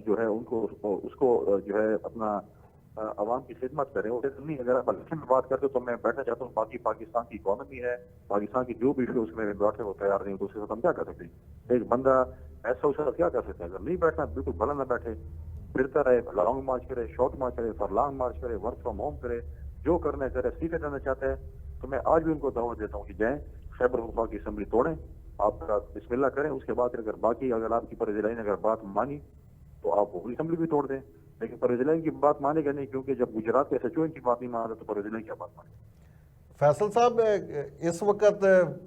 جو ہے ان کو اس کو جو ہے اپنا عوام کی خدمت کریں. وہ کہتے نہیں، اگر آپ الیکشن میں بات کرتے تو میں بیٹھنا چاہتا ہوں، باقی پاکستان کی اکانومی ہے، پاکستان کی جو بھی ایشو اس میں بیٹھے وہ تیار نہیں، تو اس کے ساتھ ہم کیا کر سکتے ہیں؟ ایک بندہ ایسا اس کے ساتھ کیا کر سکتے ہیں؟ اگر نہیں بیٹھنا بالکل بھلا نہ بیٹھے، پھرتا رہے، لانگ مارچ کرے، شارٹ مارچ کرے، فرلانگ مارچ کرے، ورک فرام ہوم کرے، جو کرنا کرے. استعفے دینا چاہتا ہے تو میں آج بھی ان کو دعوت دیتا ہوں کہ جائیں خیبر پختونخوا کی اسمبلی توڑیں، آپ بسم اللہ کریں. اس کے بعد اگر باقی اگر آپ کی پرویز الہی نے اگر بات مانی تو آپ وہ اسمبلی بھی توڑ دیں. لیکن پرویز الہی کی بات مانے گا نہیں، کیونکہ جب گجرات کے سچو ان کی بات نہیں مان رہا تو پرویز الہی کیا بات مانے. فیصل صاحب، اس وقت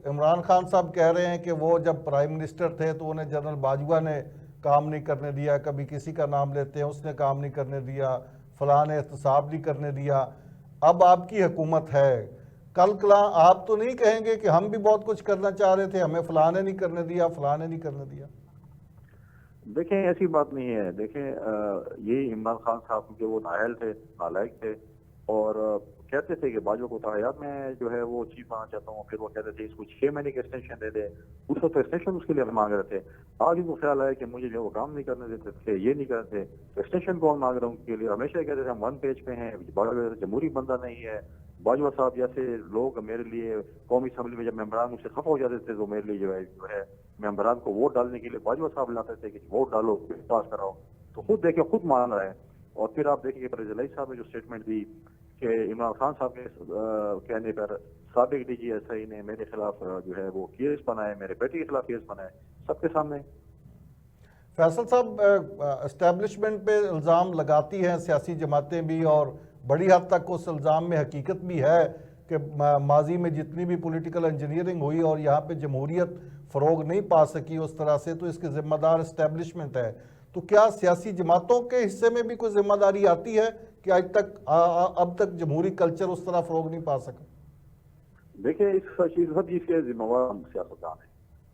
عمران خان صاحب کہہ رہے ہیں کہ وہ جب پرائم منسٹر تھے تو انہیں جنرل باجوہ نے کام نہیں کرنے دیا، کبھی کسی کا نام لیتے ہیں اس نے کام نہیں کرنے دیا، فلاں نے احتساب نہیں کرنے دیا. اب آپ کی حکومت ہے، کل کلاں آپ تو نہیں کہیں گے کہ ہم بھی بہت کچھ کرنا چاہ رہے تھے، ہمیں فلاں نے نہیں کرنے دیا، فلاں نے نہیں کرنے دیا؟ دیکھیں ایسی بات نہیں ہے. دیکھیں یہ عمران خان صاحب جو وہ نااہل تھے، نالائق تھے، اور کہتے تھے کہ باجوہ کو تعیاد میں جو ہے وہ چیف بنانا چاہتا ہوں. پھر وہ کہتے تھے اس کو 6 مہینے کی ایکسٹینشن دے دے. اس وقت ایکسٹینشن اس کے لیے مانگ رہے تھے. آج ان کو خیال آیا کہ مجھے جو وہ کام نہیں کرنے دیتے تھے، یہ نہیں کرتے، ایکسٹینشن کون مانگ رہا ہوں ان کے لیے. ہمیشہ کہتے تھے ہم 1 پیج پہ ہیں، باجوہ جمہوری بندہ نہیں ہے. باجوہ صاحب جیسے لوگ میرے لیے قومی اسمبلی میں جب ممبران مجھ سے خفا ہو جاتے تھے تو میرے لیے جو ہے ممبران کو ووٹ ڈالنے کے لیے باجوہ صاحب لاتے تھے کہ ووٹ ڈالو، پاس کراؤ. تو خود دیکھیں خود مان رہا ہے. اور پھر آپ دیکھیں کہ پرویز الہی صاحب نے جو اسٹیٹمنٹ دی کہ عمران خان صاحب کے کہنے پر سابق ڈی جی ایس آئی نے میرے خلاف جو ہے وہ کیس بنائے، میرے بیٹے کے خلاف کیس بنائے، سب کے سامنے. فیصل صاحب، اسٹیبلشمنٹ پہ الزام لگاتی ہیں سیاسی جماعتیں بھی، اور بڑی حد تک اس الزام میں حقیقت بھی ہے کہ ماضی میں جتنی بھی پولیٹیکل انجینئرنگ ہوئی اور یہاں پہ جمہوریت فروغ نہیں پا سکی اس طرح سے، تو اس کے ذمہ دار اسٹیبلشمنٹ ہے. تو کیا سیاسی جماعتوں کے حصے میں بھی کوئی ذمہ داری آتی ہے کہ آج تک اب تک جمہوری کلچر اس طرح فروغ نہیں پا سکا؟ دیکھیں اس چیز سب چیز کے ذمہ وار ہم سیاستدان ہیں.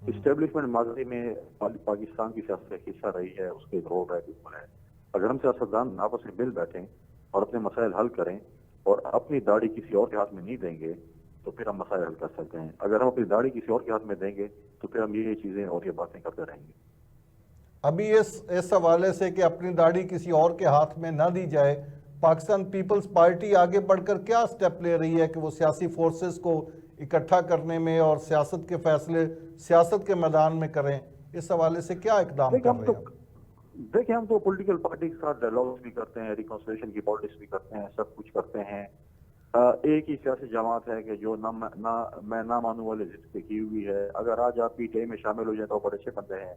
اسٹیبلشمنٹ ماضی میں پاکستان کی سیاست کا حصہ رہی ہے، اس کے رول ہے بالکل ہے. اگر ہم سیاستدان آپس میں مل بیٹھیں اور اپنے مسائل حل کریں اور اپنی داڑھی کسی اور کے ہاتھ میں نہیں دیں گے تو پھر ہم مسائل حل کر سکتے ہیں. اگر ہم اپنی داڑھی کسی اور کے ہاتھ میں دیں گے تو پھر ہم یہ چیزیں اور یہ باتیں کرتے رہیں گے. ابھی اس حوالے سے کہ اپنی داڑھی کسی اور کے ہاتھ میں نہ دی جائے، پاکستان پیپلز پارٹی آگے بڑھ کر کیا سٹیپ لے رہی ہے کہ وہ سیاسی فورسز کو اکٹھا کرنے میں اور سیاست کے فیصلے سیاست کے میدان میں کریں؟ اس حوالے سے کیا اقدام کر رہے ہیں؟ دیکھیں ہم تو پولیٹیکل پارٹی کے ساتھ ڈائلاگس بھی کرتے ہیں، ریکنسلیشن کی پالیٹکس بھی کرتے ہیں، سب کچھ کرتے ہیں. ایک ہی سیاسی جماعت ہے کہ جو میں نہ مانوں والے ضد پہ کی ہوئی ہے. اگر آج آپ پی ٹی آئی میں شامل ہو جائیں تو بڑے اچھے بندے ہیں،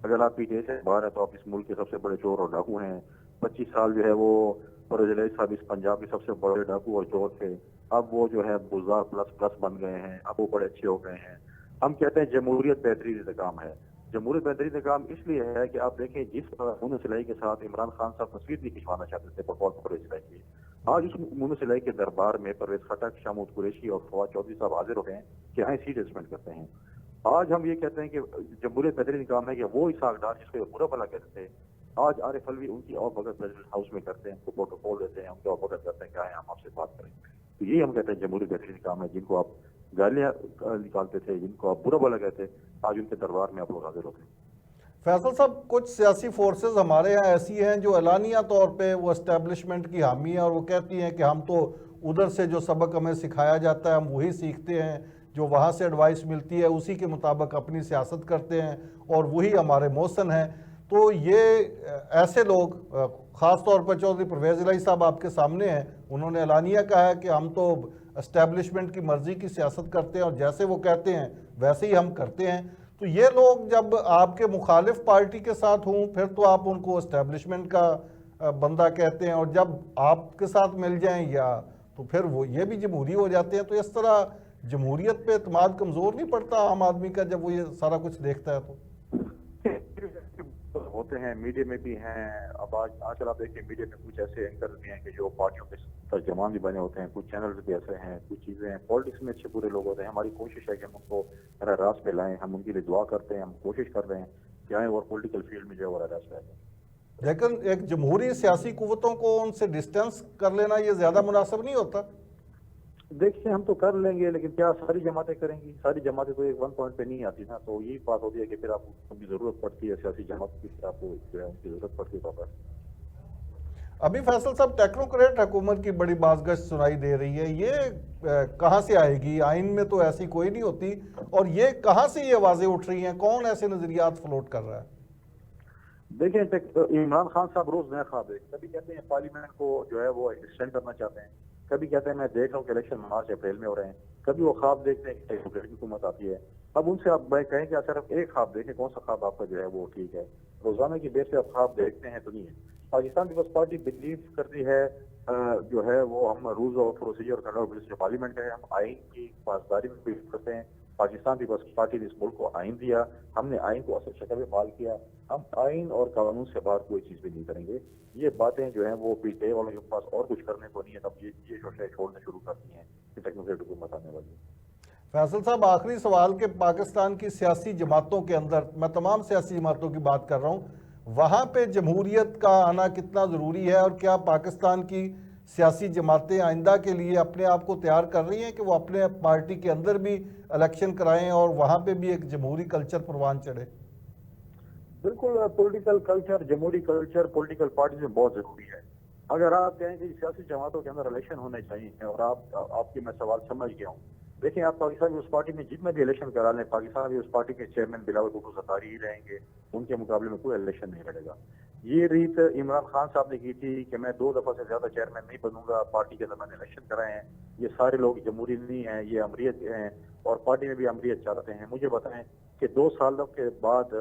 اگر آپ پی ٹی آئی سے باہر ہیں تو آپ اس ملک کے سب سے بڑے چور اور ڈاکو ہیں. 25 سال جو ہے وہ پرویز الہی صاحب اس پنجاب کے سب سے بڑے ڈاکو اور چور تھے. اب وہ جو ہے بزدار پلس بن گئے ہیں، اب وہ بڑے اچھے ہو گئے ہیں. ہم کہتے ہیں جمہوریت بہترین انتقام ہے. جمہوریت بہترین انتقام اس لیے ہے کہ آپ دیکھیں جس مونس الہی کے ساتھ عمران خان صاحب تصویر نہیں کھنچوانا چاہتے تھے پرویز الہی کی، آج اس مونس الہی کے دربار میں پرویز خٹک، شامود قریشی اور فواد چودھری صاحب حاضر ہو گئے ہیں کہ آئیں سیٹ اسپینڈ کرتے ہیں. آج ہم یہ کہتے ہیں کہ جمہوریت بہترین انتقام ہے کہ وہ اسحاق ڈار جس کو برا بھلا کہتے تھے، آج عارف الوی ان کی اور بغت پریزیڈنٹ ہاؤس میں کرتے ہیں، ان کو پروٹوکول دیتے ہیں، ان کو بغت کرتے ہیں کہ آئیں ہم آپ سے بات کریں. تو یہ ہم کہتے ہیں جمہوریت بہترین کام ہے. جن کو آپ گالیاں نکالتے تھے، جن کو آپ برا بھلا کہتے، آج ان کے دربار میں آپ لوگ حاضر ہوتے ہیں. فیصل صاحب، کچھ سیاسی فورسز ہمارے ہاں ایسی ہیں جو اعلانیہ طور پہ وہ اسٹیبلشمنٹ کی حامی ہیں اور وہ کہتی ہیں کہ ہم تو ادھر سے جو سبق ہمیں سکھایا جاتا ہے ہم وہی سیکھتے ہیں، جو وہاں سے ایڈوائس ملتی ہے اسی کے مطابق اپنی سیاست کرتے ہیں اور وہی ہمارے محسن ہیں. تو یہ ایسے لوگ، خاص طور پر چودھری پرویز الہی صاحب آپ کے سامنے ہیں، انہوں نے اعلانیہ کہا ہے کہ ہم تو اسٹیبلشمنٹ کی مرضی کی سیاست کرتے ہیں اور جیسے وہ کہتے ہیں ویسے ہی ہم کرتے ہیں. تو یہ لوگ جب آپ کے مخالف پارٹی کے ساتھ ہوں پھر تو آپ ان کو اسٹیبلشمنٹ کا بندہ کہتے ہیں، اور جب آپ کے ساتھ مل جائیں یا تو پھر وہ یہ بھی جمہوری ہو جاتے ہیں. تو اس طرح جمہوریت پہ اعتماد کمزور نہیں پڑتا عام آدمی کا جب وہ یہ سارا کچھ دیکھتا ہے؟ تو ہوتے ہیں میڈیا میں بھی ہیں. اب آج کل آپ دیکھیں میڈیا میں کچھ ایسے اینکر بھی ہیں کہ جو پارٹیوں کے ترجمان بھی بنے ہوتے ہیں، کچھ چینلز بھی ایسے ہیں، کچھ چیزیں ہیں. پالیٹکس میں اچھے برے لوگ ہوتے ہیں. ہماری کوشش ہے کہ ہم ان کو راست پہ لائیں، ہم ان کے لیے دعا کرتے ہیں، ہم کوشش کر رہے ہیں کہ آئیں اور پولیٹیکل فیلڈ میں جو ہے وہ راست پہ آئیں. لیکن ایک جمہوری سیاسی قوتوں کو ان سے ڈسٹینس کر لینا یہ زیادہ مناسب نہیں ہوتا؟ دیکھیں ہم تو کر لیں گے، لیکن کیا ساری جماعتیں کریں گی؟ ساری جماعتیں تو ایک ون پوائنٹ پہ نہیں آتی نا. تو یہی بات ہوتی ہے کہ پھر آپ کی ضرورت پڑتی ہے سیاسی جماعت کی، آپ کو جو ہے ان کی ضرورت پڑتی ہے. ابھی فیصل صاحب ٹیکنوکریٹ حکومت کی بڑی بازگشت سنائی دے رہی ہے، یہ کہاں سے آئے گی؟ آئین میں تو ایسی کوئی نہیں ہوتی، اور یہ کہاں سے یہ آوازیں اٹھ رہی ہیں؟ کون ایسے نظریات فلوٹ کر رہا ہے؟ دیکھیں عمران خان صاحب روز نیا خواب ہے. کبھی کہتے ہیں پارلیمنٹ کو جو ہے وہ ایکسٹینڈ کرنا چاہتے ہیں، کبھی کہتے ہیں میں دیکھ رہا ہوں کہ الیکشن مارچ اپریل میں ہو رہے ہیں، کبھی وہ خواب دیکھتے ہیں کہ ٹیکنوکریٹ حکومت آتی ہے. اب ان سے آپ کہیں کہ صرف ایک خواب دیکھیں، کون سا خواب آپ کا جو ہے وہ ٹھیک ہے؟ روزانہ کی بیس پہ آپ خواب دیکھتے ہیں تو نہیں ہے. پاکستان پیپلز پارٹی بلیو کرتی ہے جو ہے وہ ہم رولز آف پروسیجر کنڈکٹ جو پارلیمنٹ ہے، ہم آئین کی پاسداری میں بلیو کرتے ہیں. پاکستان پیپلز پارٹی نے اس ملک کو آئین دیا، ہم نے آئین کو اصل شکل میں فعال کیا. ہم آئین اور قانون سے باہر کوئی چیز بھی نہیں کریں گے. یہ باتیں جو ہیں وہ پی ٹی آئی والوں کے پاس اور کچھ کرنے کو نہیں ہے، تب یہ شوشے چھوڑنا شروع کرتی ہیں کہ ٹیکنوکریٹ حکومت آنے والی ہے. فیصل صاحب، آخری سوال کہ پاکستان کی سیاسی جماعتوں کے اندر، میں تمام سیاسی جماعتوں کی بات کر رہا ہوں، وہاں پہ جمہوریت کا آنا کتنا ضروری ہے، اور کیا پاکستان کی سیاسی جماعتیں آئندہ کے لیے اپنے آپ کو تیار کر رہی ہیں کہ وہ اپنے پارٹی کے اندر بھی الیکشن کرائیں اور وہاں پہ بھی ایک جمہوری کلچر پروان چڑھے؟ بالکل، پولیٹیکل کلچر، جمہوری کلچر پولیٹیکل پارٹی میں بہت ضروری ہے. اگر آپ کہیں کہ سیاسی جماعتوں کے اندر الیکشن ہونے چاہیے، اور آپ کی میں سوال سمجھ گیا ہوں. دیکھیں آپ پاکستان پیپلز پارٹی میں جتنے بھی الیکشن کرا لیں، پاکستان پیپلز پارٹی کے چیئرمین بلاول بھٹو ستاری ہی رہیں گے، ان کے مقابلے میں کوئی الیکشن نہیں لڑے گا. یہ ریت عمران خان صاحب نے کی تھی کہ میں 2 دفعہ سے زیادہ چیئرمین نہیں بنوں گا، پارٹی کے اندر میں نے الیکشن کرائے ہیں. یہ سارے لوگ جمہوری نہیں ہیں، یہ امریت ہیں اور پارٹی میں بھی امریت چاہتے ہیں. مجھے بتائیں کہ 2 سال کے بعد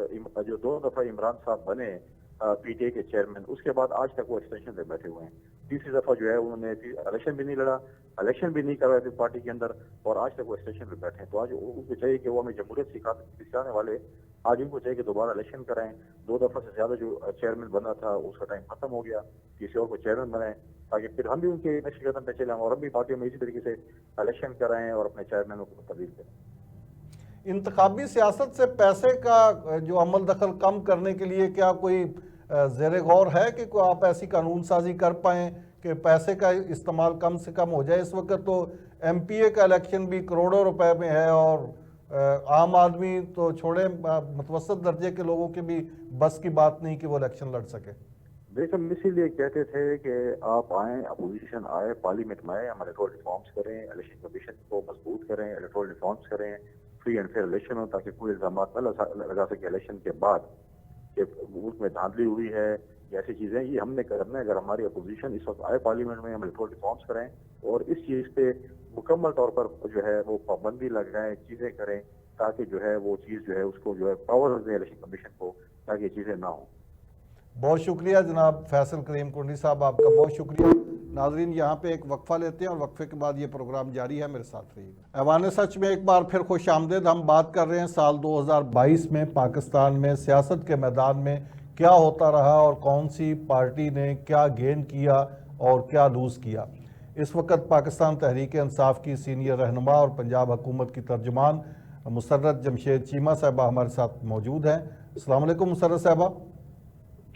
جو 2 دفعہ عمران صاحب بنے پی ٹی آئی کے چیئرمین، اس کے بعد آج تک وہ ایکسٹینشن پہ بیٹھے ہوئے ہیں. تیسری دفعہ جو ہے انہوں نے الیکشن بھی نہیں لڑا، الیکشن بھی نہیں کرائے تھے پارٹی کے اندر، اور آج تک وہ ایکسٹینشن پہ بیٹھے ہیں. تو آج ان کو چاہیے کہ وہ ہمیں جمہوریت سکھانے والے، آج ان کو چاہیے کہ دوبارہ الیکشن کرائیں. 2 دفعہ سے زیادہ جو چیئرمین بنا تھا اس کا ٹائم ختم ہو گیا، کسی اور کو چیئرمین بنائیں تاکہ پھر ہم بھی ان کے نیکسٹ قدم پہ چلیں اور ہم بھی پارٹیوں میں اسی طریقے سے الیکشن کرائیں اور اپنے چیئرمینوں کو تبدیل کریں. انتخابی سیاست سے پیسے کا جو عمل دخل کم کرنے کے لیے کیا کوئی زیر غور ہے کہ آپ ایسی قانون سازی کر پائیں کہ پیسے کا استعمال کم سے کم ہو جائے. اس وقت تو ایم پی اے کا الیکشن بھی کروڑوں روپے میں ہے اور عام آدمی تو چھوڑے متوسط درجے کے لوگوں کے بھی بس کی بات نہیں کہ وہ الیکشن لڑ سکے. دیکھیں ہم اسی لیے کہتے تھے کہ آپ آئیں, اپوزیشن آئے, پارلیمنٹ میں آئے, ہم الیکٹورل ریفارمز کریں, الیکشن کمیشن کو مضبوط کریں, الیکٹورل ریفارمز کریں, فری اینڈ فیئر الیکشن ہو تاکہ کوئی الزامات نہ لگا سکے الیکشن کے بعد کہ ملک میں دھاندلی ہوئی ہے یا ایسی چیزیں. یہ ہم نے کرنا ہے. اگر ہماری اپوزیشن اس وقت آئے پارلیمنٹ میں, ہم الیکٹورل ریفارمز کریں اور اس چیز پہ مکمل طور پر جو ہے وہ پابندی لگائیں, چیزیں کریں تاکہ جو ہے وہ چیز جو ہے اس کو جو ہے پاور دیں الیکشن کمیشن کو تاکہ یہ چیزیں نہ ہوں. بہت شکریہ جناب فیصل کریم کنڈی صاحب, آپ کا بہت شکریہ. ناظرین یہاں پہ ایک وقفہ لیتے ہیں اور وقفے کے بعد یہ پروگرام جاری ہے, میرے ساتھ رہیے گا. ایوان سچ میں ایک بار پھر خوش آمدید. ہم بات کر رہے ہیں سال 2022 میں پاکستان میں سیاست کے میدان میں کیا ہوتا رہا اور کون سی پارٹی نے کیا گین کیا اور کیا لوز کیا. اس وقت پاکستان تحریک انصاف کی سینئر رہنما اور پنجاب حکومت کی ترجمان مسرت جمشید چیمہ صاحبہ ہمارے ساتھ موجود ہیں. السلام علیکم مسرت صاحبہ.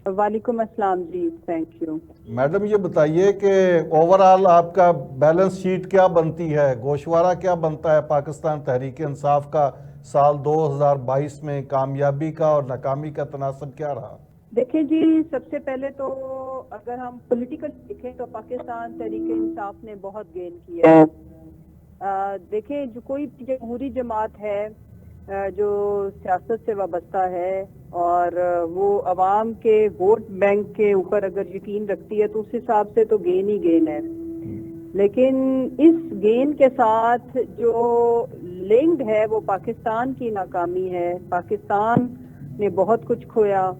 وعلیکم السلام جی, تھینک یو. میڈم یہ بتائیے کہ اوورآل آپ کا بیلنس شیٹ کیا بنتی ہے, گوشوارہ کیا بنتا ہے پاکستان تحریک انصاف کا سال 2022 میں, کامیابی کا اور ناکامی کا تناسب کیا رہا؟ دیکھیں جی, سب سے پہلے تو اگر ہم پولیٹیکل دیکھیں تو پاکستان تحریک انصاف نے بہت گین کیا ہے. دیکھیں جو کوئی جمہوری جماعت ہے جو سیاست سے وابستہ ہے اور وہ عوام کے ووٹ بینک کے اوپر اگر یقین رکھتی ہے تو اس حساب سے تو گین ہی گین ہے. لیکن اس گین کے ساتھ جو لنکڈ ہے وہ پاکستان کی ناکامی ہے. پاکستان نے بہت کچھ کھویا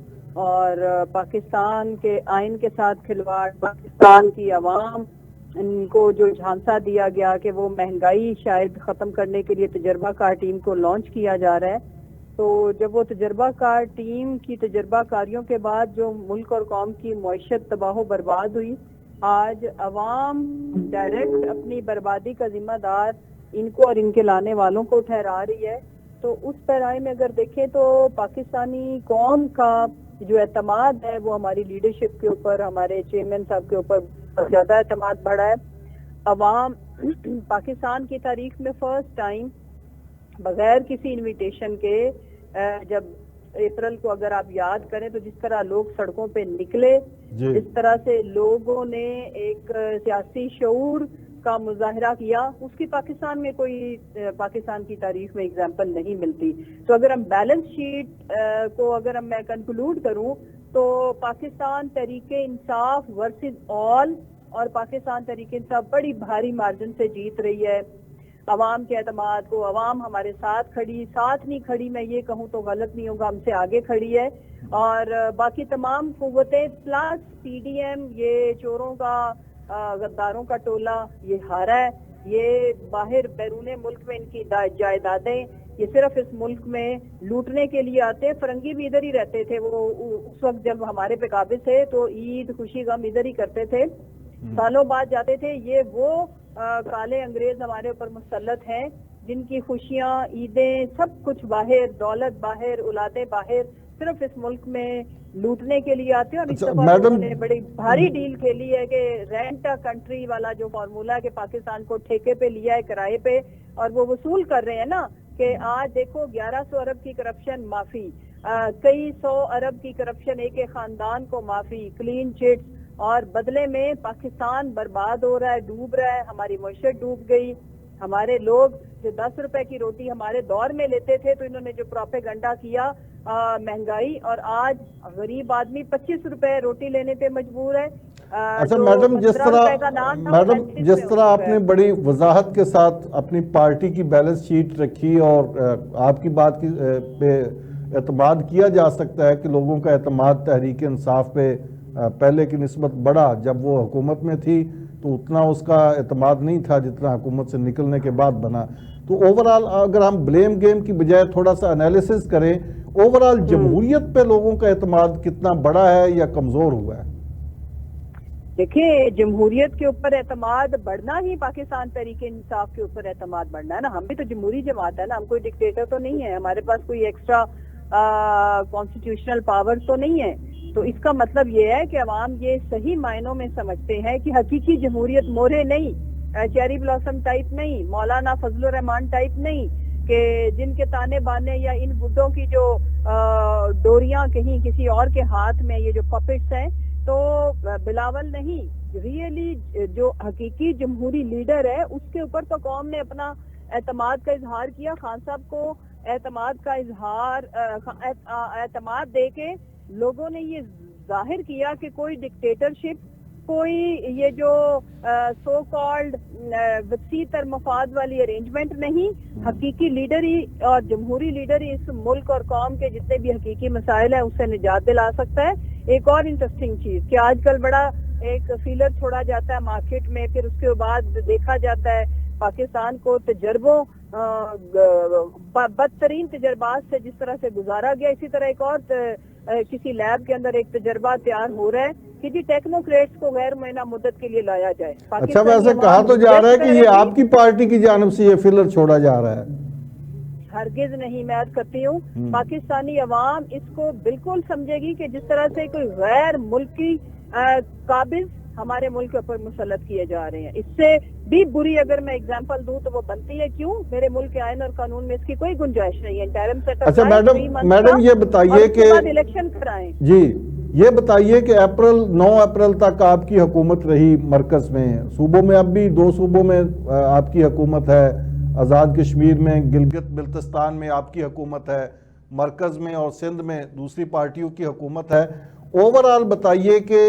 اور پاکستان کے آئین کے ساتھ کھلواڑ, پاکستان کی عوام ان کو جو جھانسا دیا گیا کہ وہ مہنگائی شاید ختم کرنے کے لیے تجربہ کار ٹیم کو لانچ کیا جا رہا ہے. تو جب وہ تجربہ کار ٹیم کی تجربہ کاریوں کے بعد جو ملک اور قوم کی معیشت تباہ و برباد ہوئی, آج عوام ڈائریکٹ اپنی بربادی کا ذمہ دار ان کو اور ان کے لانے والوں کو ٹھہرا رہی ہے. تو اس پیرائی میں اگر دیکھیں تو پاکستانی قوم کا جو اعتماد ہے وہ ہماری لیڈرشپ کے اوپر, ہمارے چیئرمین صاحب کے اوپر زیادہ اعتماد بڑھا ہے. عوام پاکستان کی تاریخ میں فرسٹ ٹائم بغیر کسی انویٹیشن کے, جب اپریل کو اگر آپ یاد کریں تو جس طرح لوگ سڑکوں پہ نکلے, جس طرح سے لوگوں نے ایک سیاسی شعور کا مظاہرہ کیا, اس کی پاکستان میں کوئی پاکستان کی تاریخ میں اگزامپل نہیں ملتی. تو اگر ہم بیلنس شیٹ کو اگر میں کنکلوڈ کروں تو پاکستان تحریک انصاف ورسز آل, اور پاکستان تحریک انصاف بڑی بھاری مارجن سے جیت رہی ہے. عوام کے اعتماد کو, عوام ہمارے ساتھ کھڑی, ساتھ نہیں کھڑی میں یہ کہوں تو غلط نہیں ہوگا, ہم سے آگے کھڑی ہے. اور باقی تمام قوتیں پلس پی ڈی ایم, یہ چوروں کا غداروں کا ٹولہ یہ ہارا ہے. یہ باہر بیرون ملک میں ان کی جائیدادیں یہ صرف اس ملک میں لوٹنے کے لیے آتے ہیں. فرنگی بھی ادھر ہی رہتے تھے, وہ اس وقت جب ہمارے پہ قابض تھے تو عید خوشی غم ادھر ہی کرتے تھے, سالوں بعد جاتے تھے. یہ وہ کالے انگریز ہمارے اوپر مسلط ہیں جن کی خوشیاں, عیدیں, سب کچھ باہر, دولت باہر, اولادیں باہر, صرف اس ملک میں لوٹنے کے لیے آتے ہیں. اور اس دفعہ انہوں نے بڑی بھاری ڈیل کھیلی ہے کہ رینٹ ا کنٹری والا جو فارمولا ہے کہ پاکستان کو ٹھیکے پہ لیا ہے, کرائے پہ, اور وہ وصول کر رہے ہیں نا کہ آج دیکھو 1100 ارب کی کرپشن معافی, کئی 100 ارب کی کرپشن ایک ایک خاندان کو معافی, کلین چٹس, اور بدلے میں پاکستان برباد ہو رہا ہے, ڈوب رہا ہے. ہماری معیشت ڈوب گئی. ہمارے لوگ جو 10 روپے کی روٹی ہمارے دور میں لیتے تھے تو انہوں نے جو پروپیگنڈا کیا مہنگائی, اور آج غریب آدمی 25 روپے روٹی لینے پہ مجبور ہے. اچھا میڈم, جس طرح آپ نے بڑی وضاحت کے ساتھ اپنی پارٹی کی بیلنس شیٹ رکھی اور آپ کی بات پہ اعتماد کیا جا سکتا ہے کہ لوگوں کا اعتماد تحریک انصاف پہ پہلے کی نسبت بڑھا. جب وہ حکومت میں تھی تو اتنا اس کا اعتماد نہیں تھا جتنا حکومت سے نکلنے کے بعد بنا. تو اوورآل اگر ہم بلیم گیم کی بجائے تھوڑا سا انالیسس کریں, اوورآل جمہوریت پہ لوگوں کا اعتماد کتنا بڑا ہے یا کمزور ہوا ہے؟ دیکھیں, جمہوریت کے اوپر اعتماد بڑھنا ہی پاکستان تحریک انصاف کے اوپر اعتماد بڑھنا ہے نا. ہم بھی تو جمہوری جماعت ہے نا, ہم کوئی ڈکٹیٹر تو نہیں ہے, ہمارے پاس کوئی ایکسٹرا کانسٹیٹیوشنل پاور تو نہیں ہے. تو اس کا مطلب یہ ہے کہ عوام یہ صحیح معنوں میں سمجھتے ہیں کہ حقیقی جمہوریت مورے نہیں، چیری بلاسم ٹائپ نہیں، مولانا فضل الرحمان ٹائپ نہیں، کہ جن کے تانے بانے یا ان بڈھوں کی جو ڈوریاں کہیں کسی اور کے ہاتھ میں، یہ جو پپٹس ہیں، تو بلاول نہیں، ریئلی جو حقیقی جمہوری لیڈر ہے اس کے اوپر تو قوم نے اپنا اعتماد کا اظہار کیا. خان صاحب کو اعتماد کا اظہار اعتماد دے کے لوگوں نے یہ ظاہر کیا کہ کوئی ڈکٹیٹرشپ، کوئی یہ جو سو کالڈ وسیع تر مفاد والی ارینجمنٹ نہیں، حقیقی لیڈر ہی اور جمہوری لیڈر ہی اس ملک اور قوم کے جتنے بھی حقیقی مسائل ہیں اس سے نجات دلا سکتا ہے. ایک اور انٹرسٹنگ چیز کہ آج کل بڑا ایک فیلر چھوڑا جاتا ہے مارکیٹ میں، پھر اس کے بعد دیکھا جاتا ہے پاکستان کو تجربوں بدترین تجربات سے جس طرح سے گزارا گیا، اسی طرح ایک اور کسی لیب کے اندر ایک تجربہ تیار ہو رہا ہے کہ جی ٹیکنوکریٹس کو غیر معینہ مدت کے لیے لایا جائے. اچھا، ویسے کہا تو جا رہا ہے کہ یہ آپ کی پارٹی کی جانب سے یہ فلر چھوڑا جا رہا ہے. ہرگز نہیں، میں عرض کرتی ہوں پاکستانی عوام اس کو بالکل سمجھے گی کہ جس طرح سے کوئی غیر ملکی قابض ہمارے ملک کے اوپر مسلط کیے جا رہے ہیں. اس سے بھی بری اگر میں اگزامپل دوں تو وہ بنتی ہے کیوں؟ میرے ملک کے آئین اور قانون میں اس کی کوئی گنجائش نہیں ہے. انٹرم سیٹ اچھا میڈم یہ بتائیے کہ الیکشن کرائیں. جی یہ بتائیے کہ 9 اپریل تک آپ کی حکومت رہی مرکز میں، صوبوں میں اب بھی 2 صوبوں میں آپ کی حکومت ہے، آزاد کشمیر میں، گلگت بلتستان میں آپ کی حکومت ہے، مرکز میں اور سندھ میں دوسری پارٹیوں کی حکومت ہے. اوورآل بتائیے کہ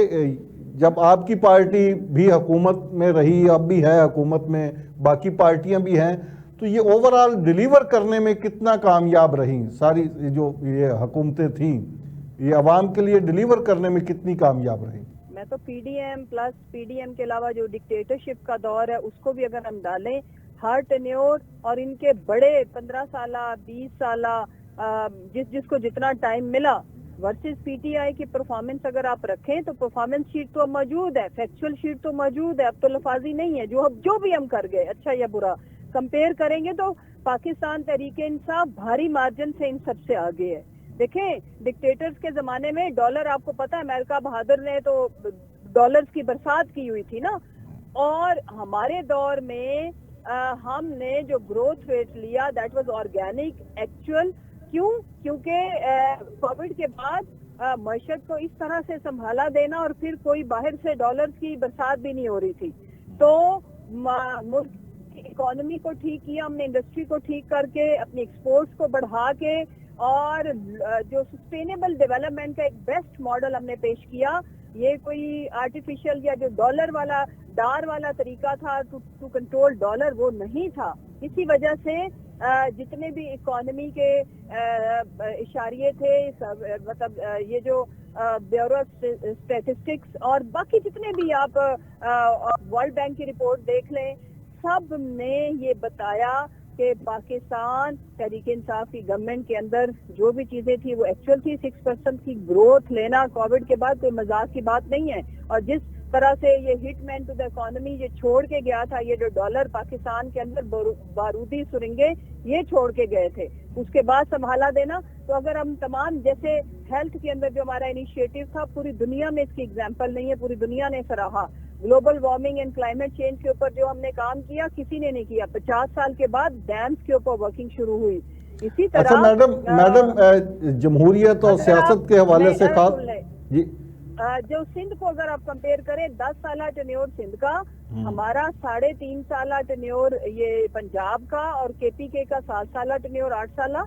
جب آپ کی پارٹی بھی حکومت میں رہی، اب بھی ہے حکومت میں، باقی پارٹیاں بھی ہیں، تو یہ اوورآل ڈیلیور کرنے میں کتنا کامیاب رہیں؟ ساری جو یہ حکومتیں تھیں یہ عوام کے لیے ڈیلیور کرنے میں کتنی کامیاب رہیں؟ میں تو P D M plus P D M کے علاوہ جو ڈکٹیٹرشپ کا دور ہے اس کو بھی اگر ہم ڈالیں، ہر ٹینیور اور ان کے بڑے 15 سالہ 20 سالہ جس کو جتنا ٹائم ملا ورسز پی ٹی آئی کی پرفارمنس اگر آپ رکھیں تو پرفارمنس شیٹ تو موجود ہے، فیکچول شیٹ تو موجود ہے، اب تو لفاظی نہیں ہے. جو بھی ہم کر گئے اچھا یا برا کمپیئر کریں گے تو پاکستان تحریک انصاف بھاری مارجن سے ان سب سے آگے ہے. دیکھیں ڈکٹیٹرز کے زمانے میں ڈالر، آپ کو پتا ہے امریکہ بہادر نے تو ڈالرز کی برسات کی ہوئی تھی نا، اور ہمارے دور میں ہم نے جو گروتھ ریٹ لیا دیٹ واز آرگینک ایکچوئل. کیوں؟ کیونکہ کووڈ کے بعد معیشت کو اس طرح سے سنبھالا دینا اور پھر کوئی باہر سے ڈالرز کی برسات بھی نہیں ہو رہی تھی، تو ملک کی اکانومی کو ٹھیک کیا ہم نے، انڈسٹری کو ٹھیک کر کے اپنی ایکسپورٹس کو بڑھا کے، اور جو سسٹینیبل ڈیولپمنٹ کا ایک بیسٹ ماڈل ہم نے پیش کیا. یہ کوئی آرٹیفیشل یا جو ڈالر والا ڈار والا طریقہ تھا ٹو کنٹرول ڈالر، وہ نہیں تھا. اسی وجہ سے جتنے بھی اکانومی کے اشاریے تھے، مطلب یہ جو بیورو اسٹیٹسٹکس اور باقی جتنے بھی آپ ورلڈ بینک کی رپورٹ دیکھ لیں، سب نے یہ بتایا کہ پاکستان تحریک انصاف کی گورنمنٹ کے اندر جو بھی چیزیں تھی وہ ایکچوئل تھی. 6% کی گروتھ لینا کووڈ کے بعد کوئی مذاق کی بات نہیں ہے. اور جس طرح سے یہ ہٹ مین ٹو دا اکانومی یہ چھوڑ کے گیا تھا، یہ جو ڈالر پاکستان کے اندر بارودی سرنگیں یہ چھوڑ کے گئے تھے، اس کے بعد سنبھالا دینا. تو اگر ہم تمام جیسے ہیلتھ کے اندر جو ہمارا انیشیٹو تھا، پوری دنیا میں اس کی اگزامپل نہیں ہے، پوری دنیا نے سراہا. Global warming and climate change کے اوپر جو ہم نے کام کیا کسی نے نہیں کیا. 50 سال کے بعد ڈیمز کے اوپر ورکنگ شروع ہوئی. اسی طرح اچھا میڈم جمہوریت اور سیاست کے حوالے سے خاص جی جو سندھ کو اگر آپ کمپیئر کریں 10 سالہ ٹینیور سندھ کا، ہمارا 3.5 سالہ ٹینیور یہ پنجاب کا، اور کے پی کے کا 7 سالہ ٹینیور 8 سالہ.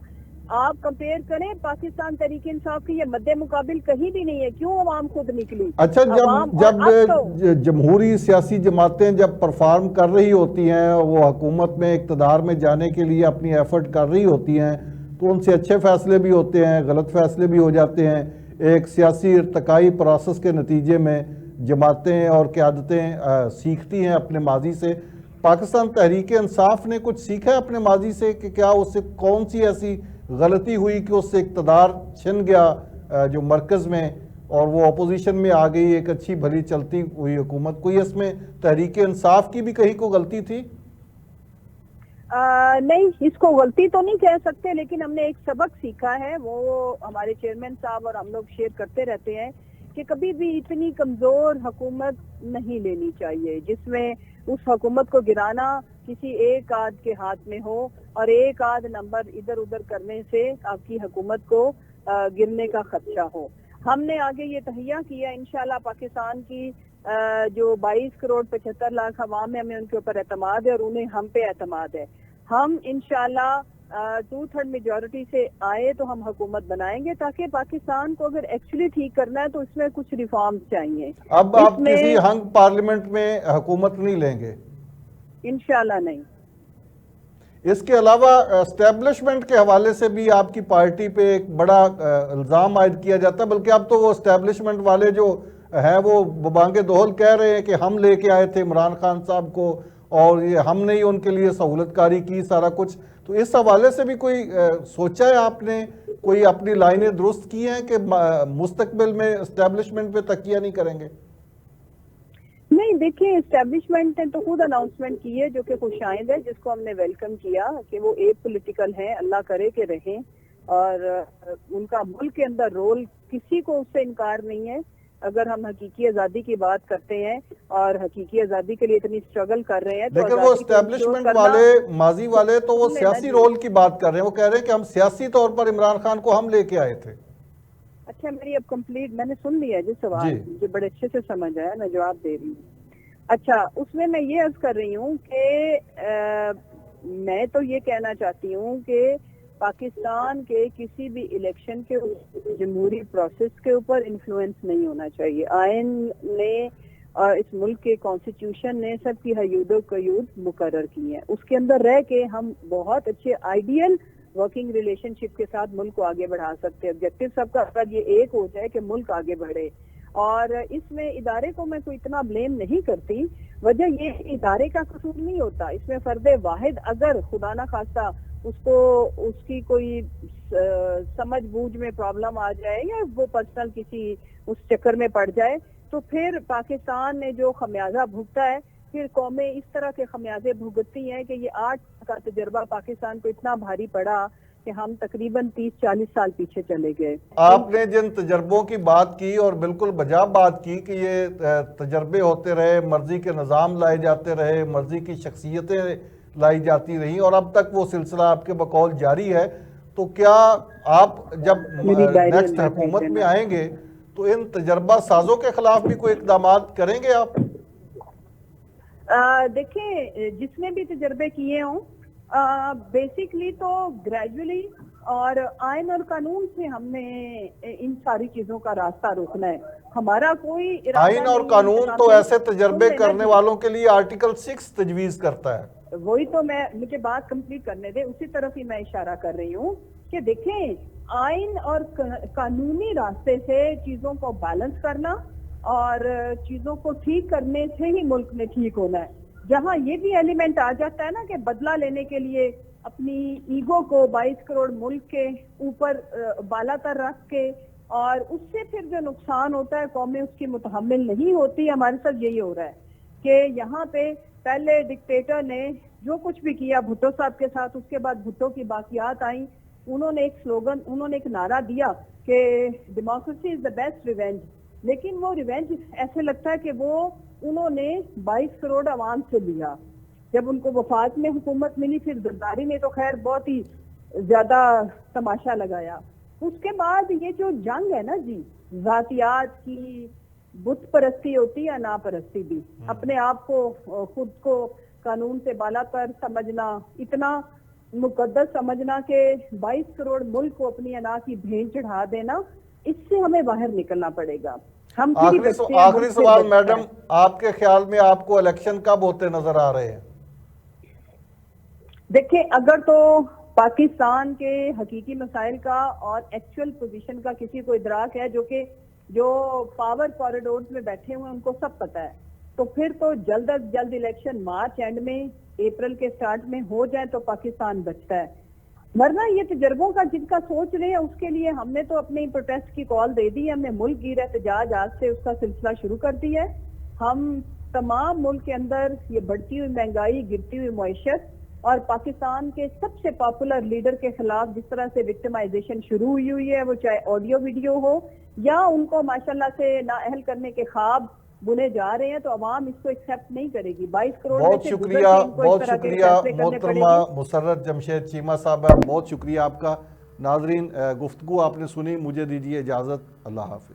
آپ کمپیئر کریں پاکستان تحریک انصاف کی یہ مد مقابل کہیں بھی نہیں ہے. کیوں عوام خود نکلی؟ اچھا جب جمہوری سیاسی جماعتیں جب پرفارم کر رہی ہوتی ہیں، وہ حکومت میں اقتدار میں جانے کے لیے اپنی ایفرٹ کر رہی ہوتی ہیں، تو ان سے اچھے فیصلے بھی ہوتے ہیں، غلط فیصلے بھی ہو جاتے ہیں. ایک سیاسی ارتقائی پروسیس کے نتیجے میں جماعتیں اور قیادتیں سیکھتی ہیں اپنے ماضی سے. پاکستان تحریک انصاف نے کچھ سیکھا ہے اپنے ماضی سے کہ کیا اس سے کون سی ایسی غلطی ہوئی کہ اس سے اقتدار چھن گیا جو مرکز میں، اور وہ اپوزیشن میں آ گئی ایک اچھی بھلی چلتی ہوئی حکومت؟ کوئی اس میں تحریک انصاف کی بھی کہیں کو غلطی تھی؟ نہیں، اس کو غلطی تو نہیں کہہ سکتے، لیکن ہم نے ایک سبق سیکھا ہے، وہ ہمارے چیئرمین صاحب اور ہم لوگ شیئر کرتے رہتے ہیں کہ کبھی بھی اتنی کمزور حکومت نہیں لینی چاہیے جس میں اس حکومت کو گرانا کسی ایک آدھ کے ہاتھ میں ہو اور ایک آدھ نمبر ادھر ادھر کرنے سے آپ کی حکومت کو گرنے کا خدشہ ہو۔ ہم نے آگے یہ تہیہ کیا انشاءاللہ پاکستان کی جو 22 کروڑ 75 لاکھ عوام ہے، ہمیں ان کے اوپر اعتماد ہے اور انہیں ہم پہ اعتماد ہے۔ ہم انشاءاللہ 2/3 میجورٹی سے آئے تو ہم حکومت بنائیں گے، تاکہ پاکستان کو اگر ایکچولی ٹھیک کرنا ہے تو اس میں کچھ ریفارمز چاہیے۔ اب آپ کسی ہنگ پارلیمنٹ میں حکومت نہیں لیں گے؟ انشاءاللہ نہیں۔ اس کے علاوہ اسٹیبلشمنٹ کے حوالے سے بھی آپ کی پارٹی پہ ایک بڑا الزام عائد کیا جاتا ہے، بلکہ اب تو وہ اسٹیبلشمنٹ والے جو ہیں وہ ببانگ دوہل کہہ رہے ہیں کہ ہم لے کے آئے تھے عمران خان صاحب کو اور یہ ہم نے ہی ان کے لیے سہولت کاری کی سارا کچھ۔ تو اس حوالے سے بھی کوئی سوچا ہے آپ نے، کوئی اپنی لائنیں درست کی ہیں کہ مستقبل میں اسٹیبلشمنٹ پہ تکیہ نہیں کریں گے؟ نہیں، دیکھیں اسٹیبلشمنٹ نے تو خود اناؤنسمنٹ کی ہے جو کہ خوش آئند ہے، جس کو ہم نے ویلکم کیا کہ وہ اے پولیٹیکل ہیں، اللہ کرے کہ رہیں، اور ان کا ملک کے اندر رول کسی کو اس سے انکار نہیں ہے۔ اگر ہم حقیقی آزادی کی بات کرتے ہیں اور حقیقی آزادی کے لیے اتنی اسٹرگل کر رہے ہیں، لیکن وہ اسٹیبلشمنٹ والے ماضی والے تو وہ سیاسی رول کی بات کر رہے ہیں، وہ کہہ رہے ہیں کہ ہم سیاسی طور پر عمران خان کو ہم لے کے آئے تھے۔ اچھا، میری اب کمپلیٹ میں نے سن لیا جس سوال مجھے بڑے اچھے سے سمجھ آیا، میں جواب دے رہی ہوں۔ اچھا، اس میں یہ عرض کر رہی ہوں کہ میں تو یہ کہنا چاہتی ہوں کہ پاکستان کے کسی بھی الیکشن کے جمہوری پروسیس کے اوپر انفلوئنس نہیں ہونا چاہیے۔ آئین نے اور اس ملک کے کانسٹیٹیوشن نے سب کی حدود و قیود مقرر کی ہیں، اس کے اندر رہ کے ہم بہت اچھے آئیڈیل ورکنگ ریلیشن شپ کے ساتھ ملک کو آگے بڑھا سکتے ہیں۔ آبجیکٹو سب کا اگر یہ ایک ہو جائے کہ ملک آگے بڑھے، اور اس میں ادارے کو میں کوئی اتنا بلیم نہیں کرتی، وجہ یہ ادارے کا قصور نہیں ہوتا، اس میں فرد واحد اگر خدا نہ خواستہ اس کی کوئی سمجھ بوجھ میں پرابلم آ جائے یا وہ پرسنل کسی اس چکر میں پڑ جائے، تو پھر پاکستان نے جو خمیازہ بھگتا ہے، پھر قومیں اس طرح کے خمیازے بھگتتی ہیں کہ یہ 8 کا تجربہ پاکستان کو اتنا بھاری پڑا کہ ہم تقریباً 30-40 سال پیچھے چلے گئے۔ آپ نے جن تجربوں کی بات کی اور بالکل بجا بات کی کہ یہ تجربے ہوتے رہے، مرضی کے نظام لائے جاتے رہے، مرضی کی شخصیتیں لائی جاتی رہیں، اور اب تک وہ سلسلہ آپ کے بقول جاری ہے، تو کیا آپ جب نیکسٹ حکومت میں آئیں گے تو ان تجربہ سازوں کے خلاف بھی کوئی اقدامات کریں گے آپ؟ دیکھیں، جس نے بھی تجربے کیے ہوں بیسکلی تو گریجولی اور آئین اور قانون سے ہم نے ان ساری چیزوں کا راستہ روکنا ہے۔ ہمارا کوئی ارادہ آئین اور قانون تو ایسے تجربے کرنے والوں کے لیے آرٹیکل 6 تجویز کرتا ہے۔ وہی تو مجھے بات کمپلیٹ کرنے دے، اسی طرف ہی میں اشارہ کر رہی ہوں کہ دیکھیں، آئین اور قانونی راستے سے چیزوں کو بیلنس کرنا اور چیزوں کو ٹھیک کرنے سے ہی ملک میں ٹھیک ہونا ہے۔ جہاں یہ بھی ایلیمنٹ آ جاتا ہے نا کہ بدلہ لینے کے لیے اپنی ایگو کو 22 کروڑ ملک کے اوپر بالا تر رکھ کے، اور اس سے پھر جو نقصان ہوتا ہے قومیں اس کی متحمل نہیں ہوتی، ہمارے ساتھ یہی ہو رہا ہے کہ یہاں پہ پہلے ڈکٹیٹر نے جو کچھ بھی کیا بھٹو صاحب کے ساتھ، اس کے بعد بھٹو کی باقیات آئیں، انہوں نے ایک سلوگن، انہوں نے ایک نعرہ دیا کہ democracy is the best revenge, لیکن وہ ریونج ایسے لگتا ہے کہ وہ انہوں نے 22 کروڑ عوام سے لیا۔ جب ان کو وفات میں حکومت ملی، پھر زرداری نے تو خیر بہت ہی زیادہ تماشا لگایا۔ اس کے بعد یہ جو جنگ ہے نا جی، ذاتیات کی، بت پرستی ہوتی ہے، نا پرستی بھی، اپنے آپ کو خود کو قانون سے بالا تر سمجھنا، اتنا مقدس سمجھنا کہ 22 کروڑ ملک کو اپنی انا کی بھین چڑھا دینا، اس سے ہمیں باہر نکلنا پڑے گا۔ آخری سوال میڈم، آپ کے خیال میں آپ کو الیکشن کب ہوتے نظر آ رہے ہیں؟ دیکھیں، اگر تو پاکستان کے حقیقی مسائل کا اور ایکچوئل پوزیشن کا کسی کو ادراک ہے، جو پاور کوریڈورز میں بیٹھے ہوئے ان کو سب پتہ ہے، تو پھر تو جلد از جلد الیکشن مارچ اینڈ میں، اپریل کے سٹارٹ میں ہو جائے تو پاکستان بچتا ہے۔ ورنہ یہ تجربوں کا جن کا سوچ رہے ہیں، اس کے لیے ہم نے تو اپنی پروٹیسٹ کی کال دے دی ہے، ہم نے ملک گیر احتجاج آج سے اس کا سلسلہ شروع کر دیا ہے۔ ہم تمام ملک کے اندر یہ بڑھتی ہوئی مہنگائی، گرتی ہوئی معیشت اور پاکستان کے سب سے پاپولر لیڈر کے خلاف جس طرح سے وکٹمائزیشن شروع ہوئی ہے، وہ چاہے آڈیو ویڈیو ہو یا ان کو ماشاءاللہ سے نااہل کرنے کے خواب بنے جا رہے ہیں، تو عوام اس کو ایکسیپٹ نہیں کرے گی۔ 22 کروڑ میں بہت سے شکریہ، گزر کے ان کو اس بہت طرح کے شکریہ فیصلے کرنے پڑیں محترمہ گے۔ مسرت جمشید چیمہ صاحبہ، بہت شکریہ آپ کا۔ ناظرین، گفتگو آپ نے سنی، مجھے دیجیے اجازت، اللہ حافظ۔